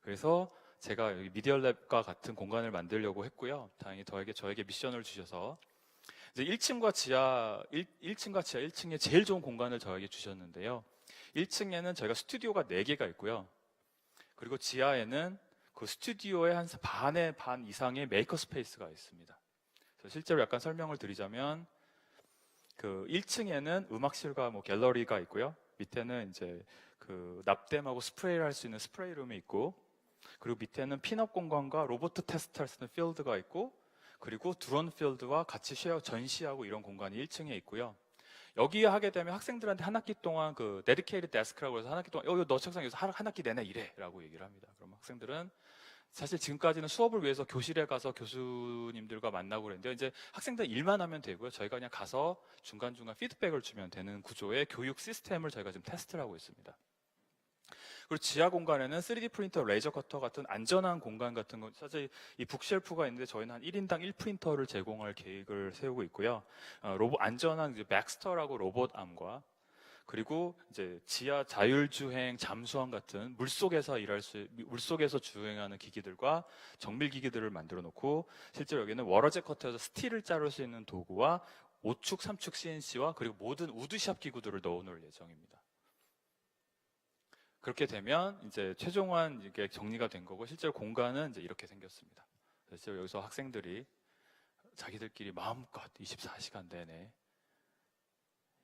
그래서 제가 여기 미디어 랩과 같은 공간을 만들려고 했고요. 다행히 저에게 미션을 주셔서, 이제 1층과 지하 1층에 제일 좋은 공간을 저에게 주셨는데요. 1층에는 저희가 스튜디오가 4개가 있고요. 그리고 지하에는 그 스튜디오의 한 반의 반 이상의 메이커 스페이스가 있습니다. 그래서 실제로 약간 설명을 드리자면, 1층에는 음악실과 뭐 갤러리가 있고요. 밑에는 이제 납땜하고 스프레이를 할 수 있는 스프레이룸이 있고, 그리고 밑에는 핀업 공간과 로봇 테스트할 수 있는 필드가 있고, 그리고 드론 필드와 같이 전시하고 이런 공간이 1층에 있고요. 여기에 하게 되면 학생들한테 한 학기 동안 데디케이티드 데스크라고 해서 한 학기 동안 너 책상에서 한 학기 내내 일해 라고 얘기를 합니다. 그럼 학생들은 사실 지금까지는 수업을 위해서 교실에 가서 교수님들과 만나고 그랬는데, 이제 학생들 일만 하면 되고요. 저희가 그냥 가서 중간중간 피드백을 주면 되는 구조의 교육 시스템을 저희가 지금 테스트를 하고 있습니다. 그리고 지하 공간에는 3D 프린터, 레이저 커터 같은 안전한 공간 같은 거, 사실 이 북쉘프가 있는데 저희는 한 1인당 1프린터를 제공할 계획을 세우고 있고요. 안전한 이제 맥스터라고 로봇 암과, 그리고 이제 지하 자율주행 잠수함 같은 물속에서 주행하는 기기들과 정밀 기기들을 만들어 놓고, 실제로 여기는 워러젯 커터에서 스틸을 자를 수 있는 도구와 5축, 3축 CNC와 그리고 모든 우드샵 기구들을 넣어 놓을 예정입니다. 그렇게 되면 이제 최종화 이게 정리가 된 거고, 실제로 공간은 이제 이렇게 생겼습니다. 그래서 여기서 학생들이 자기들끼리 마음껏 24시간 내내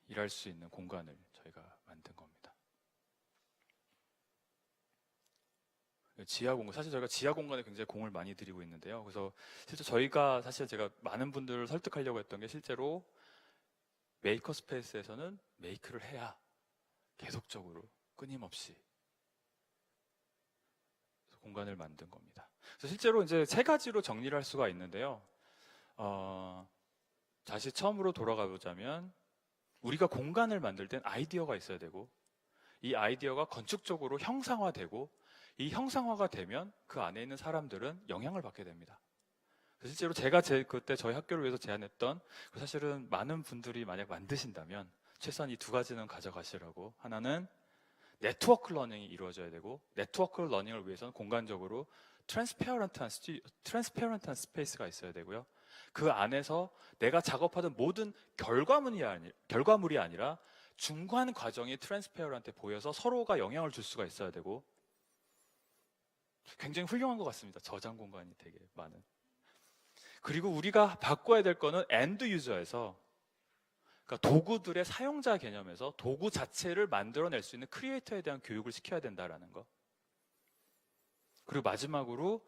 일할 수 있는 공간을 저희가 만든 겁니다. 지하 공간, 사실 저희가 지하 공간에 굉장히 공을 많이 들이고 있는데요. 그래서 실제 저희가 사실 제가 많은 분들을 설득하려고 했던 게 실제로 메이커 스페이스에서는 메이크를 해야 계속적으로 끊임없이 공간을 만든 겁니다. 그래서 실제로 이제 세 가지로 정리를 할 수가 있는데요. 다시 처음으로 돌아가 보자면 우리가 공간을 만들 땐 아이디어가 있어야 되고 이 아이디어가 건축적으로 형상화되고 이 형상화가 되면 그 안에 있는 사람들은 영향을 받게 됩니다. 실제로 제가 그때 저희 학교를 위해서 제안했던 사실은 많은 분들이 만약 만드신다면 최소한 이 두 가지는 가져가시라고. 하나는 네트워크 러닝이 이루어져야 되고 네트워크 러닝을 위해서는 공간적으로 트랜스페어런트한 스페이스가 있어야 되고요. 그 안에서 내가 작업하던 모든 결과물이 아니라 중간 과정이 트랜스페어런트에 보여서 서로가 영향을 줄 수가 있어야 되고 굉장히 훌륭한 것 같습니다. 저장 공간이 되게 많은. 그리고 우리가 바꿔야 될 거는 엔드 유저에서 그러니까 도구들의 사용자 개념에서 도구 자체를 만들어낼 수 있는 크리에이터에 대한 교육을 시켜야 된다라는 거. 그리고 마지막으로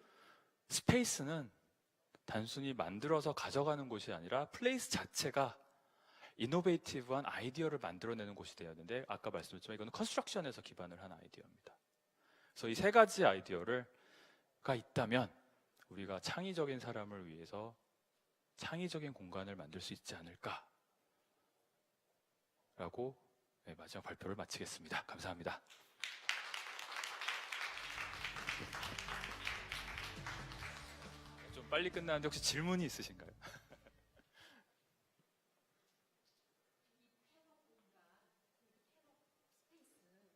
스페이스는 단순히 만들어서 가져가는 곳이 아니라 플레이스 자체가 이노베이티브한 아이디어를 만들어내는 곳이 되어야 되는데 아까 말씀드렸지만 이거는 컨스트럭션에서 기반을 한 아이디어입니다. 그래서 이 세 가지 아이디어가 있다면 우리가 창의적인 사람을 위해서 창의적인 공간을 만들 수 있지 않을까 라고 마지막 발표를 마치겠습니다. 감사합니다. 좀 빨리 끝나는데 혹시 질문이 있으신가요?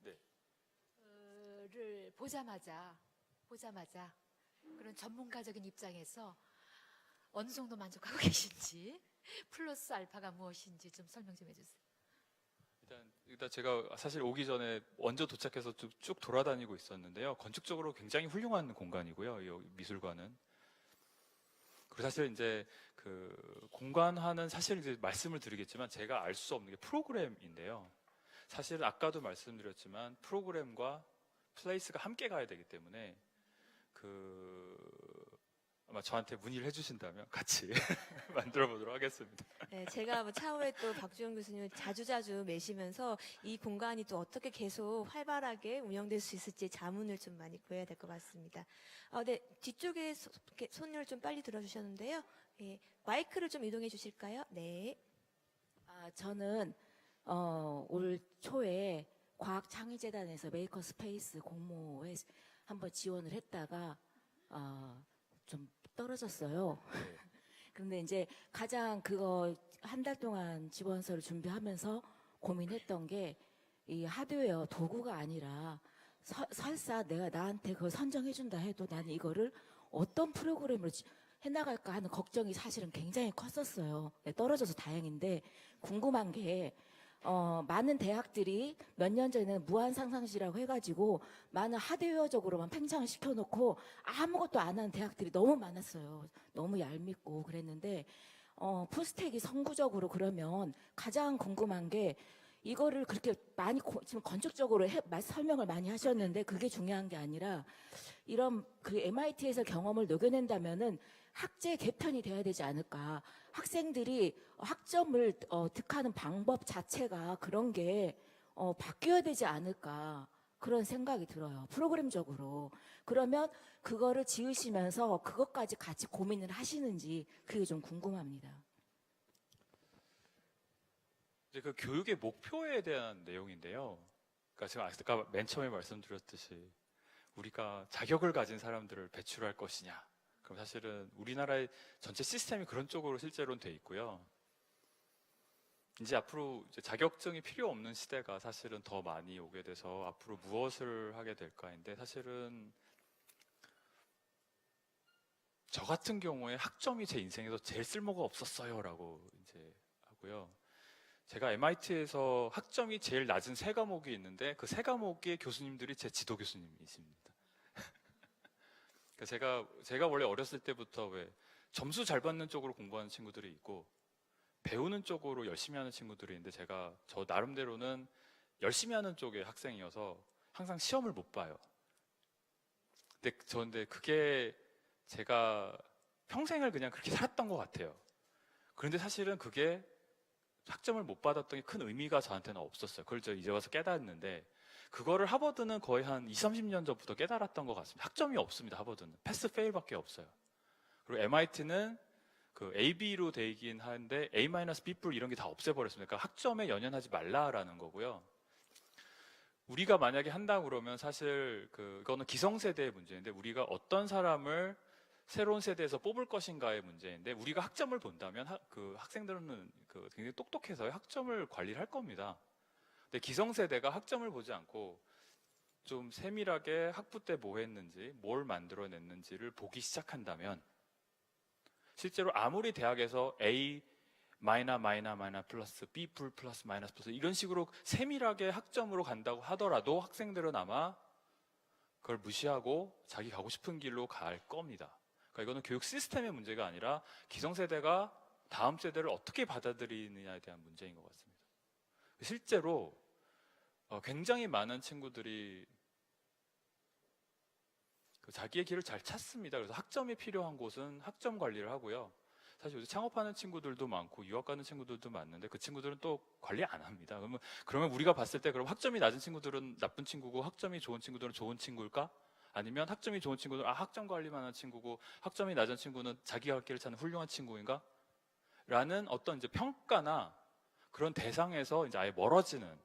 네. 를 보자마자 그런 전문가적인 입장에서 어느 정도 만족하고 계신지 플러스 알파가 무엇인지 좀 설명 좀 해주세요. 일단 제가 사실 오기 전에 먼저 도착해서 쭉 돌아다니고 있었는데요. 건축적으로 굉장히 훌륭한 공간이고요. 이 미술관은. 그리고 사실 이제 그 공간화는 사실 이제 말씀을 드리겠지만 제가 알 수 없는 게 프로그램인데요. 사실 아까도 말씀드렸지만 프로그램과 플레이스가 함께 가야 되기 때문에 아마 저한테 문의를 해주신다면 같이 만들어 보도록 하겠습니다. 네, 제가 차후에 또 박주영 교수님을 자주자주 매시면서 이 공간이 또 어떻게 계속 활발하게 운영될 수 있을지 자문을 좀 많이 구해야 될 것 같습니다. 네, 뒤쪽에 손을 좀 빨리 들어주셨는데요. 예, 마이크를 좀 이동해 주실까요? 네. 저는 올 초에 과학창의재단에서 메이커 스페이스 공모에 한번 지원을 했다가 좀 떨어졌어요. 네. 그런데 이제 가장 그거 한 달 동안 지원서를 준비하면서 고민했던 게 이 하드웨어 도구가 아니라 설사 내가 나한테 그걸 선정해준다 해도 나는 이거를 어떤 프로그램으로 해나갈까 하는 걱정이 사실은 굉장히 컸었어요. 네, 떨어져서 다행인데 궁금한 게 많은 대학들이 몇 년 전에는 무한상상시라고 해가지고 많은 하드웨어적으로만 팽창을 시켜놓고 아무것도 안 하는 대학들이 너무 많았어요. 너무 얄밉고 그랬는데 풀스택이 선구적으로 그러면 가장 궁금한 게 이거를 그렇게 많이 지금 건축적으로 설명을 많이 하셨는데 그게 중요한 게 아니라 이런 그 MIT에서 경험을 녹여낸다면은 학제 개편이 돼야 되지 않을까. 학생들이 학점을 득하는 방법 자체가 그런 게 바뀌어야 되지 않을까. 그런 생각이 들어요. 프로그램적으로. 그러면 그거를 지으시면서 그것까지 같이 고민을 하시는지 그게 좀 궁금합니다. 이제 그 교육의 목표에 대한 내용인데요. 그러니까 제가 아까 맨 처음에 말씀드렸듯이 우리가 자격을 가진 사람들을 배출할 것이냐. 그럼 사실은 우리나라의 전체 시스템이 그런 쪽으로 실제로는 돼 있고요. 이제 앞으로 이제 자격증이 필요 없는 시대가 사실은 더 많이 오게 돼서 앞으로 무엇을 하게 될까인데 사실은 저 같은 경우에 학점이 제 인생에서 제일 쓸모가 없었어요라고 이제 하고요. 제가 MIT에서 학점이 제일 낮은 세 과목이 있는데 그 세 과목의 교수님들이 제 지도 교수님이십니다. 제가 원래 어렸을 때부터 왜 점수 잘 받는 쪽으로 공부하는 친구들이 있고 배우는 쪽으로 열심히 하는 친구들이 있는데 저 나름대로는 열심히 하는 쪽의 학생이어서 항상 시험을 못 봐요. 근데 그게 제가 평생을 그냥 그렇게 살았던 것 같아요. 그런데 사실은 그게 학점을 못 받았던 게 큰 의미가 저한테는 없었어요. 그걸 저 이제 와서 깨닫는데 그거를 하버드는 거의 한 20, 30년 전부터 깨달았던 것 같습니다. 학점이 없습니다. 하버드는 패스 페일밖에 없어요. 그리고 MIT는 그 AB로 돼 있긴 하는데 A-B 이런 게 다 없애버렸습니다. 그러니까 학점에 연연하지 말라라는 거고요. 우리가 만약에 한다 그러면 사실 그거는 기성세대의 문제인데 우리가 어떤 사람을 새로운 세대에서 뽑을 것인가의 문제인데 우리가 학점을 본다면 학생들은 굉장히 똑똑해서 학점을 관리를 할 겁니다. 근데 기성세대가 학점을 보지 않고 좀 세밀하게 학부 때 뭐 했는지 뭘 만들어냈는지를 보기 시작한다면 실제로 아무리 대학에서 A 플러스 B 플러스 마이너스 플러스 이런 식으로 세밀하게 학점으로 간다고 하더라도 학생들은 아마 그걸 무시하고 자기 가고 싶은 길로 갈 겁니다. 그러니까 이거는 교육 시스템의 문제가 아니라 기성세대가 다음 세대를 어떻게 받아들이느냐에 대한 문제인 것 같습니다. 실제로 굉장히 많은 친구들이 자기의 길을 잘 찾습니다. 그래서 학점이 필요한 곳은 학점 관리를 하고요. 사실 요새 창업하는 친구들도 많고 유학 가는 친구들도 많은데 그 친구들은 또 관리 안 합니다. 그러면 우리가 봤을 때 그럼 학점이 낮은 친구들은 나쁜 친구고 학점이 좋은 친구들은 좋은 친구일까? 아니면 학점이 좋은 친구들은 학점 관리만 하는 친구고 학점이 낮은 친구는 자기가 갈 길을 찾는 훌륭한 친구인가? 라는 어떤 이제 평가나 그런 대상에서 이제 아예 멀어지는.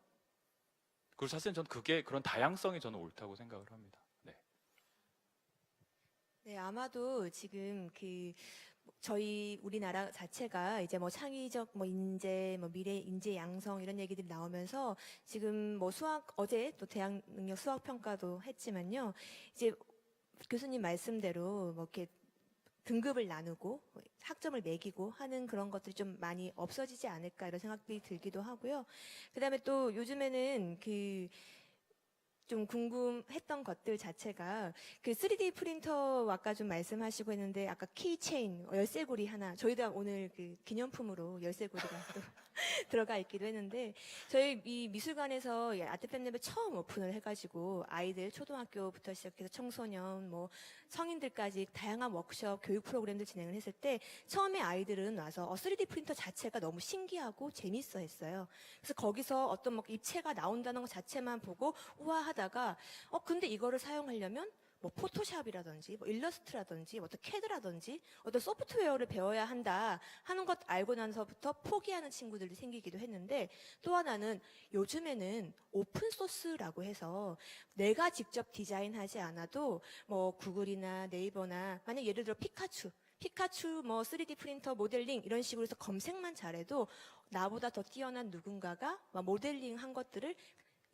그리고 사실은 저는 그런 다양성이 저는 옳다고 생각을 합니다. 네. 네, 아마도 지금 저희 우리나라 자체가 이제 뭐 창의적 인재, 미래 인재 양성 이런 얘기들이 나오면서 지금 어제 또 대학 능력 수학 평가도 했지만요. 이제 교수님 말씀대로 이렇게 등급을 나누고 학점을 매기고 하는 그런 것들이 좀 많이 없어지지 않을까 이런 생각이 들기도 하고요. 그다음에 또 요즘에는 좀 궁금했던 것들 자체가 3D 프린터 아까 좀 말씀하시고 했는데 아까 키체인 열쇠고리 하나 저희도 오늘 기념품으로 열쇠고리가 또 들어가 있기도 했는데 저희 이 미술관에서 아트팸랩을 처음 오픈을 해가지고 아이들 초등학교부터 시작해서 청소년 성인들까지 다양한 워크숍 교육 프로그램들 진행을 했을 때 처음에 아이들은 와서 3D 프린터 자체가 너무 신기하고 재밌어 했어요. 그래서 거기서 어떤 입체가 나온다는 것 자체만 보고 우와 하다가 근데 이거를 사용하려면 포토샵이라든지 일러스트라든지 어떤 캐드라든지 어떤 소프트웨어를 배워야 한다 하는 것 알고 나서부터 포기하는 친구들이 생기기도 했는데 또 하나는 요즘에는 오픈소스라고 해서 내가 직접 디자인하지 않아도 구글이나 네이버나 만약 예를 들어 피카츄 3D 프린터 모델링 이런 식으로 해서 검색만 잘해도 나보다 더 뛰어난 누군가가 모델링 한 것들을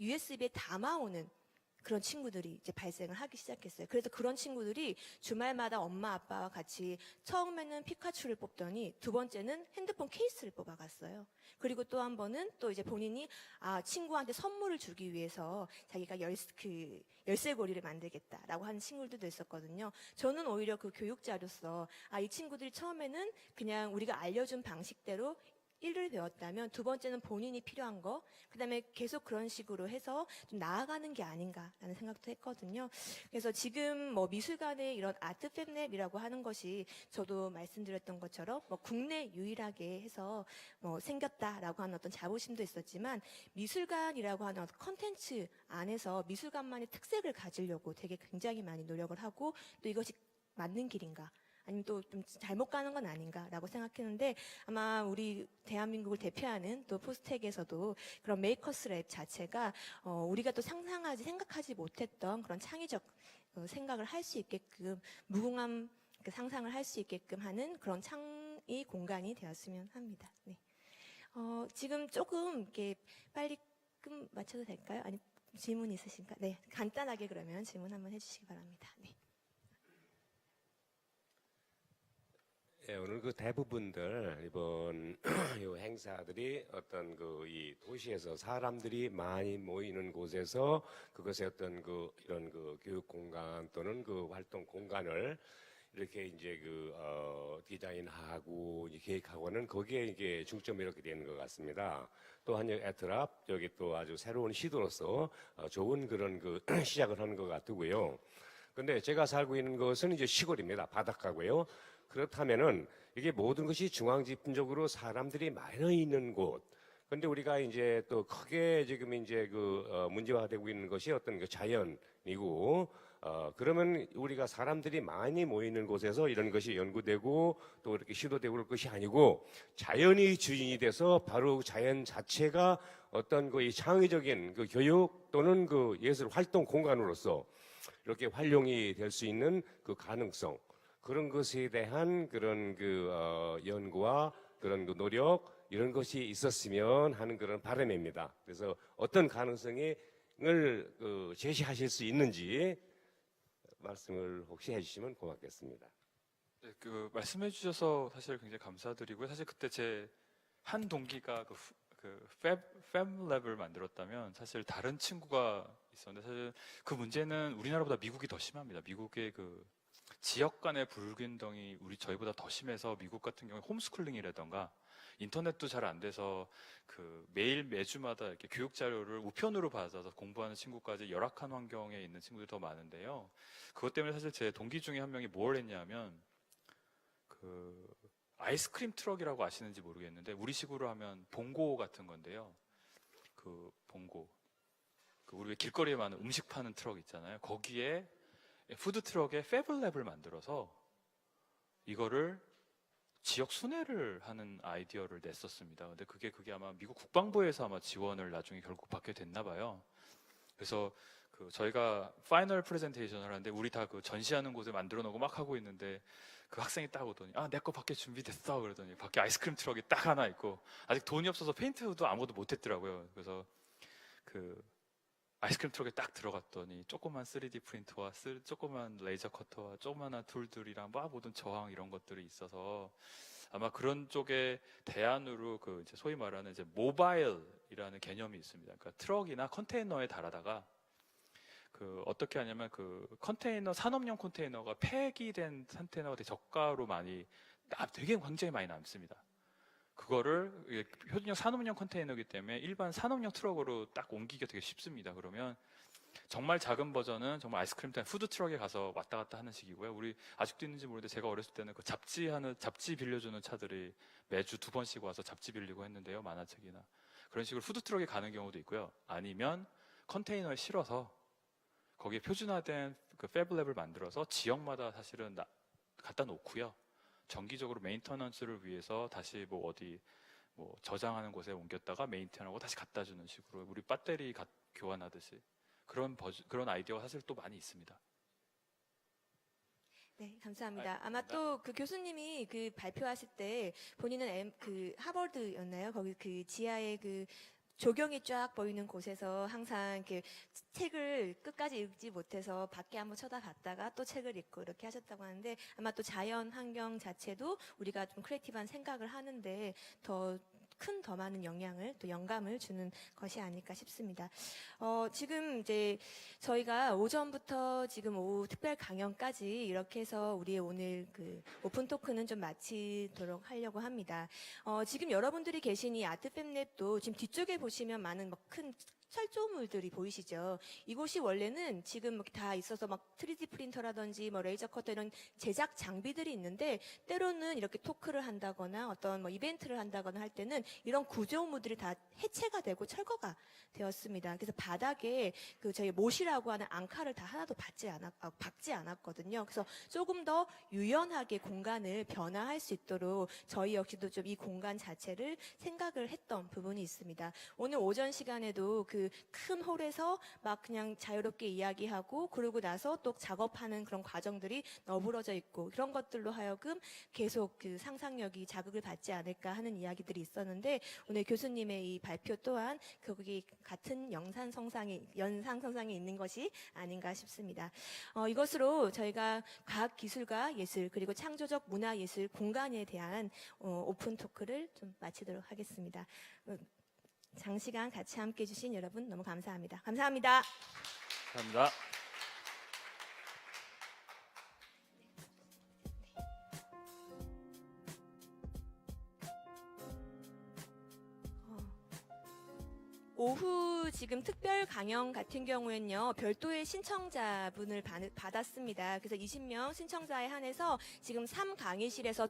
USB에 담아오는 그런 친구들이 이제 발생을 하기 시작했어요. 그래서 그런 친구들이 주말마다 엄마 아빠와 같이 처음에는 피카츄를 뽑더니 두 번째는 핸드폰 케이스를 뽑아갔어요. 그리고 또 한 번은 또 이제 본인이 친구한테 선물을 주기 위해서 자기가 열쇠고리를 만들겠다라고 하는 친구들도 있었거든요. 저는 오히려 교육자로서 이 친구들이 처음에는 그냥 우리가 알려준 방식대로 1을 배웠다면 두 번째는 본인이 필요한 거, 그 다음에 계속 그런 식으로 해서 좀 나아가는 게 아닌가라는 생각도 했거든요. 그래서 지금 미술관의 이런 아트팸랩이라고 하는 것이 저도 말씀드렸던 것처럼 국내 유일하게 해서 생겼다라고 하는 어떤 자부심도 있었지만 미술관이라고 하는 어떤 컨텐츠 안에서 미술관만의 특색을 가지려고 되게 굉장히 많이 노력을 하고 또 이것이 맞는 길인가 아니면 또 좀 잘못 가는 건 아닌가라고 생각했는데 아마 우리 대한민국을 대표하는 또 포스텍에서도 그런 메이커스 랩 자체가 우리가 또 생각하지 못했던 그런 창의적 생각을 할 수 있게끔 무궁한 상상을 할 수 있게끔 하는 그런 창의 공간이 되었으면 합니다. 네. 지금 조금 이렇게 빨리 맞춰도 될까요? 아니 질문 있으신가? 네, 간단하게 그러면 질문 한번 해주시기 바랍니다. 네. 예, 오늘 그 대부분들 이번 요 행사들이 어떤 그 이 도시에서 사람들이 많이 모이는 곳에서 그것의 어떤 그 이런 그 교육 공간 또는 그 활동 공간을 이렇게 이제 디자인하고 이제 계획하고는 거기에 이게 중점이 이렇게 되는 것 같습니다. 또 한역 에트랍 여기 또 아주 새로운 시도로서 좋은 그런 그 시작을 하는 것 같고요. 근데 제가 살고 있는 것은 이제 시골입니다. 바닷가고요. 그렇다면은 이게 모든 것이 중앙 집중적으로 사람들이 많이 있는 곳. 근데 우리가 이제 또 크게 지금 이제 문제화되고 있는 것이 어떤 그 자연이고, 그러면 우리가 사람들이 많이 모이는 곳에서 이런 것이 연구되고 또 이렇게 시도되고 그럴 것이 아니고 자연이 주인이 돼서 바로 자연 자체가 어떤 이 창의적인 그 교육 또는 그 예술 활동 공간으로서 이렇게 활용이 될 수 있는 그 가능성. 그런 것에 대한 그런 연구와 그런 그 노력 이런 것이 있었으면 하는 그런 바람입니다. 그래서 어떤 가능성을 제시하실 수 있는지 말씀을 혹시 해주시면 고맙겠습니다. 네, 말씀해 주셔서 사실 굉장히 감사드리고요. 사실 그때 제 한 동기가 팹랩을 만들었다면 사실 다른 친구가 있었는데 사실 그 문제는 우리나라보다 미국이 더 심합니다. 미국의 지역 간의 불균등이 저희보다 더 심해서 미국 같은 경우에 홈스쿨링이라던가 인터넷도 잘 안 돼서 매주마다 이렇게 교육 자료를 우편으로 받아서 공부하는 친구까지 열악한 환경에 있는 친구들이 더 많은데요. 그것 때문에 사실 제 동기 중에 한 명이 뭘 했냐면 아이스크림 트럭이라고 아시는지 모르겠는데 우리식으로 하면 봉고 같은 건데요. 봉고. 우리 왜 길거리에 많은 음식 파는 트럭 있잖아요. 거기에 푸드 트럭에 패블랩을 만들어서 이거를 지역 순회를 하는 아이디어를 냈었습니다. 근데 그게 아마 미국 국방부에서 아마 지원을 나중에 결국 받게 됐나 봐요. 그래서 저희가 파이널 프레젠테이션을 하는데 우리 다 전시하는 곳에 만들어 놓고 막 하고 있는데 그 학생이 딱 오더니 내 거 밖에 준비됐어 그러더니 밖에 아이스크림 트럭이 딱 하나 있고 아직 돈이 없어서 페인트도 아무도 못 했더라고요. 그래서 아이스크림 트럭에 딱 들어갔더니 조그만 3D 프린터와 조그만 레이저 커터와 조그만한 툴들이랑 모든 저항 이런 것들이 있어서 아마 그런 쪽에 대안으로 이제 소위 말하는 이제 모바일이라는 개념이 있습니다. 그러니까 트럭이나 컨테이너에 달아다가 어떻게 하냐면 산업용 컨테이너가 폐기된 컨테이너가 되게 저가로 되게 굉장히 많이 남습니다. 그거를 표준형 산업용 컨테이너이기 때문에 일반 산업용 트럭으로 딱 옮기기가 되게 쉽습니다. 그러면 정말 작은 버전은 정말 아이스크림店 푸드 트럭에 가서 왔다 갔다 하는 식이고요. 우리 아직도 있는지 모르는데 제가 어렸을 때는 잡지 빌려주는 차들이 매주 2번씩 와서 잡지 빌리고 했는데요. 만화책이나 그런 식으로 푸드 트럭에 가는 경우도 있고요. 아니면 컨테이너에 실어서 거기에 표준화된 패블랩을 만들어서 지역마다 사실은 갖다 놓고요. 정기적으로 메인터넌스를 위해서 다시 어디 저장하는 곳에 옮겼다가 메인테너하고 다시 갖다 주는 식으로 우리 배터리 교환하듯이 그런 아이디어가 사실 또 많이 있습니다. 네, 감사합니다. 아마 또 교수님이 발표하실 때 본인은 하버드였나요? 거기 지하에 조경이 쫙 보이는 곳에서 항상 이렇게 책을 끝까지 읽지 못해서 밖에 한번 쳐다봤다가 또 책을 읽고 이렇게 하셨다고 하는데 아마 또 자연 환경 자체도 우리가 좀 크리에이티브한 생각을 하는데 더 많은 영향을 또 영감을 주는 것이 아닐까 싶습니다. 지금 이제 저희가 오전부터 지금 오후 특별 강연까지 이렇게 해서 우리의 오늘 오픈 토크는 좀 마치도록 하려고 합니다. 지금 여러분들이 계신 이 아트팸랩도 지금 뒤쪽에 보시면 많은 큰 철조물들이 보이시죠? 이곳이 원래는 지금 다 있어서 3D 프린터라든지 레이저 커터 이런 제작 장비들이 있는데 때로는 이렇게 토크를 한다거나 어떤 이벤트를 한다거나 할 때는 이런 구조물들이 다 해체가 되고 철거가 되었습니다. 그래서 바닥에 저희 못이라고 하는 앙카를 다 하나도 박지 않았거든요. 그래서 조금 더 유연하게 공간을 변화할 수 있도록 저희 역시도 좀 이 공간 자체를 생각을 했던 부분이 있습니다. 오늘 오전 시간에도 그 큰 홀에서 막 그냥 자유롭게 이야기하고 그러고 나서 또 작업하는 그런 과정들이 너부러져 있고 그런 것들로 하여금 계속 그 상상력이 자극을 받지 않을까 하는 이야기들이 있었는데 오늘 교수님의 이 발표 또한 거기 같은 연상성상이 있는 것이 아닌가 싶습니다. 이것으로 저희가 과학 기술과 예술 그리고 창조적 문화예술 공간에 대한 오픈 토크를 좀 마치도록 하겠습니다. 장시간 같이 함께 해주신 여러분 너무 감사합니다. 감사합니다. 감사합니다. 오후 지금 특별 강연 같은 경우에는요, 별도의 신청자분을 받았습니다. 그래서 20명 신청자에 한해서 지금 3강의실에서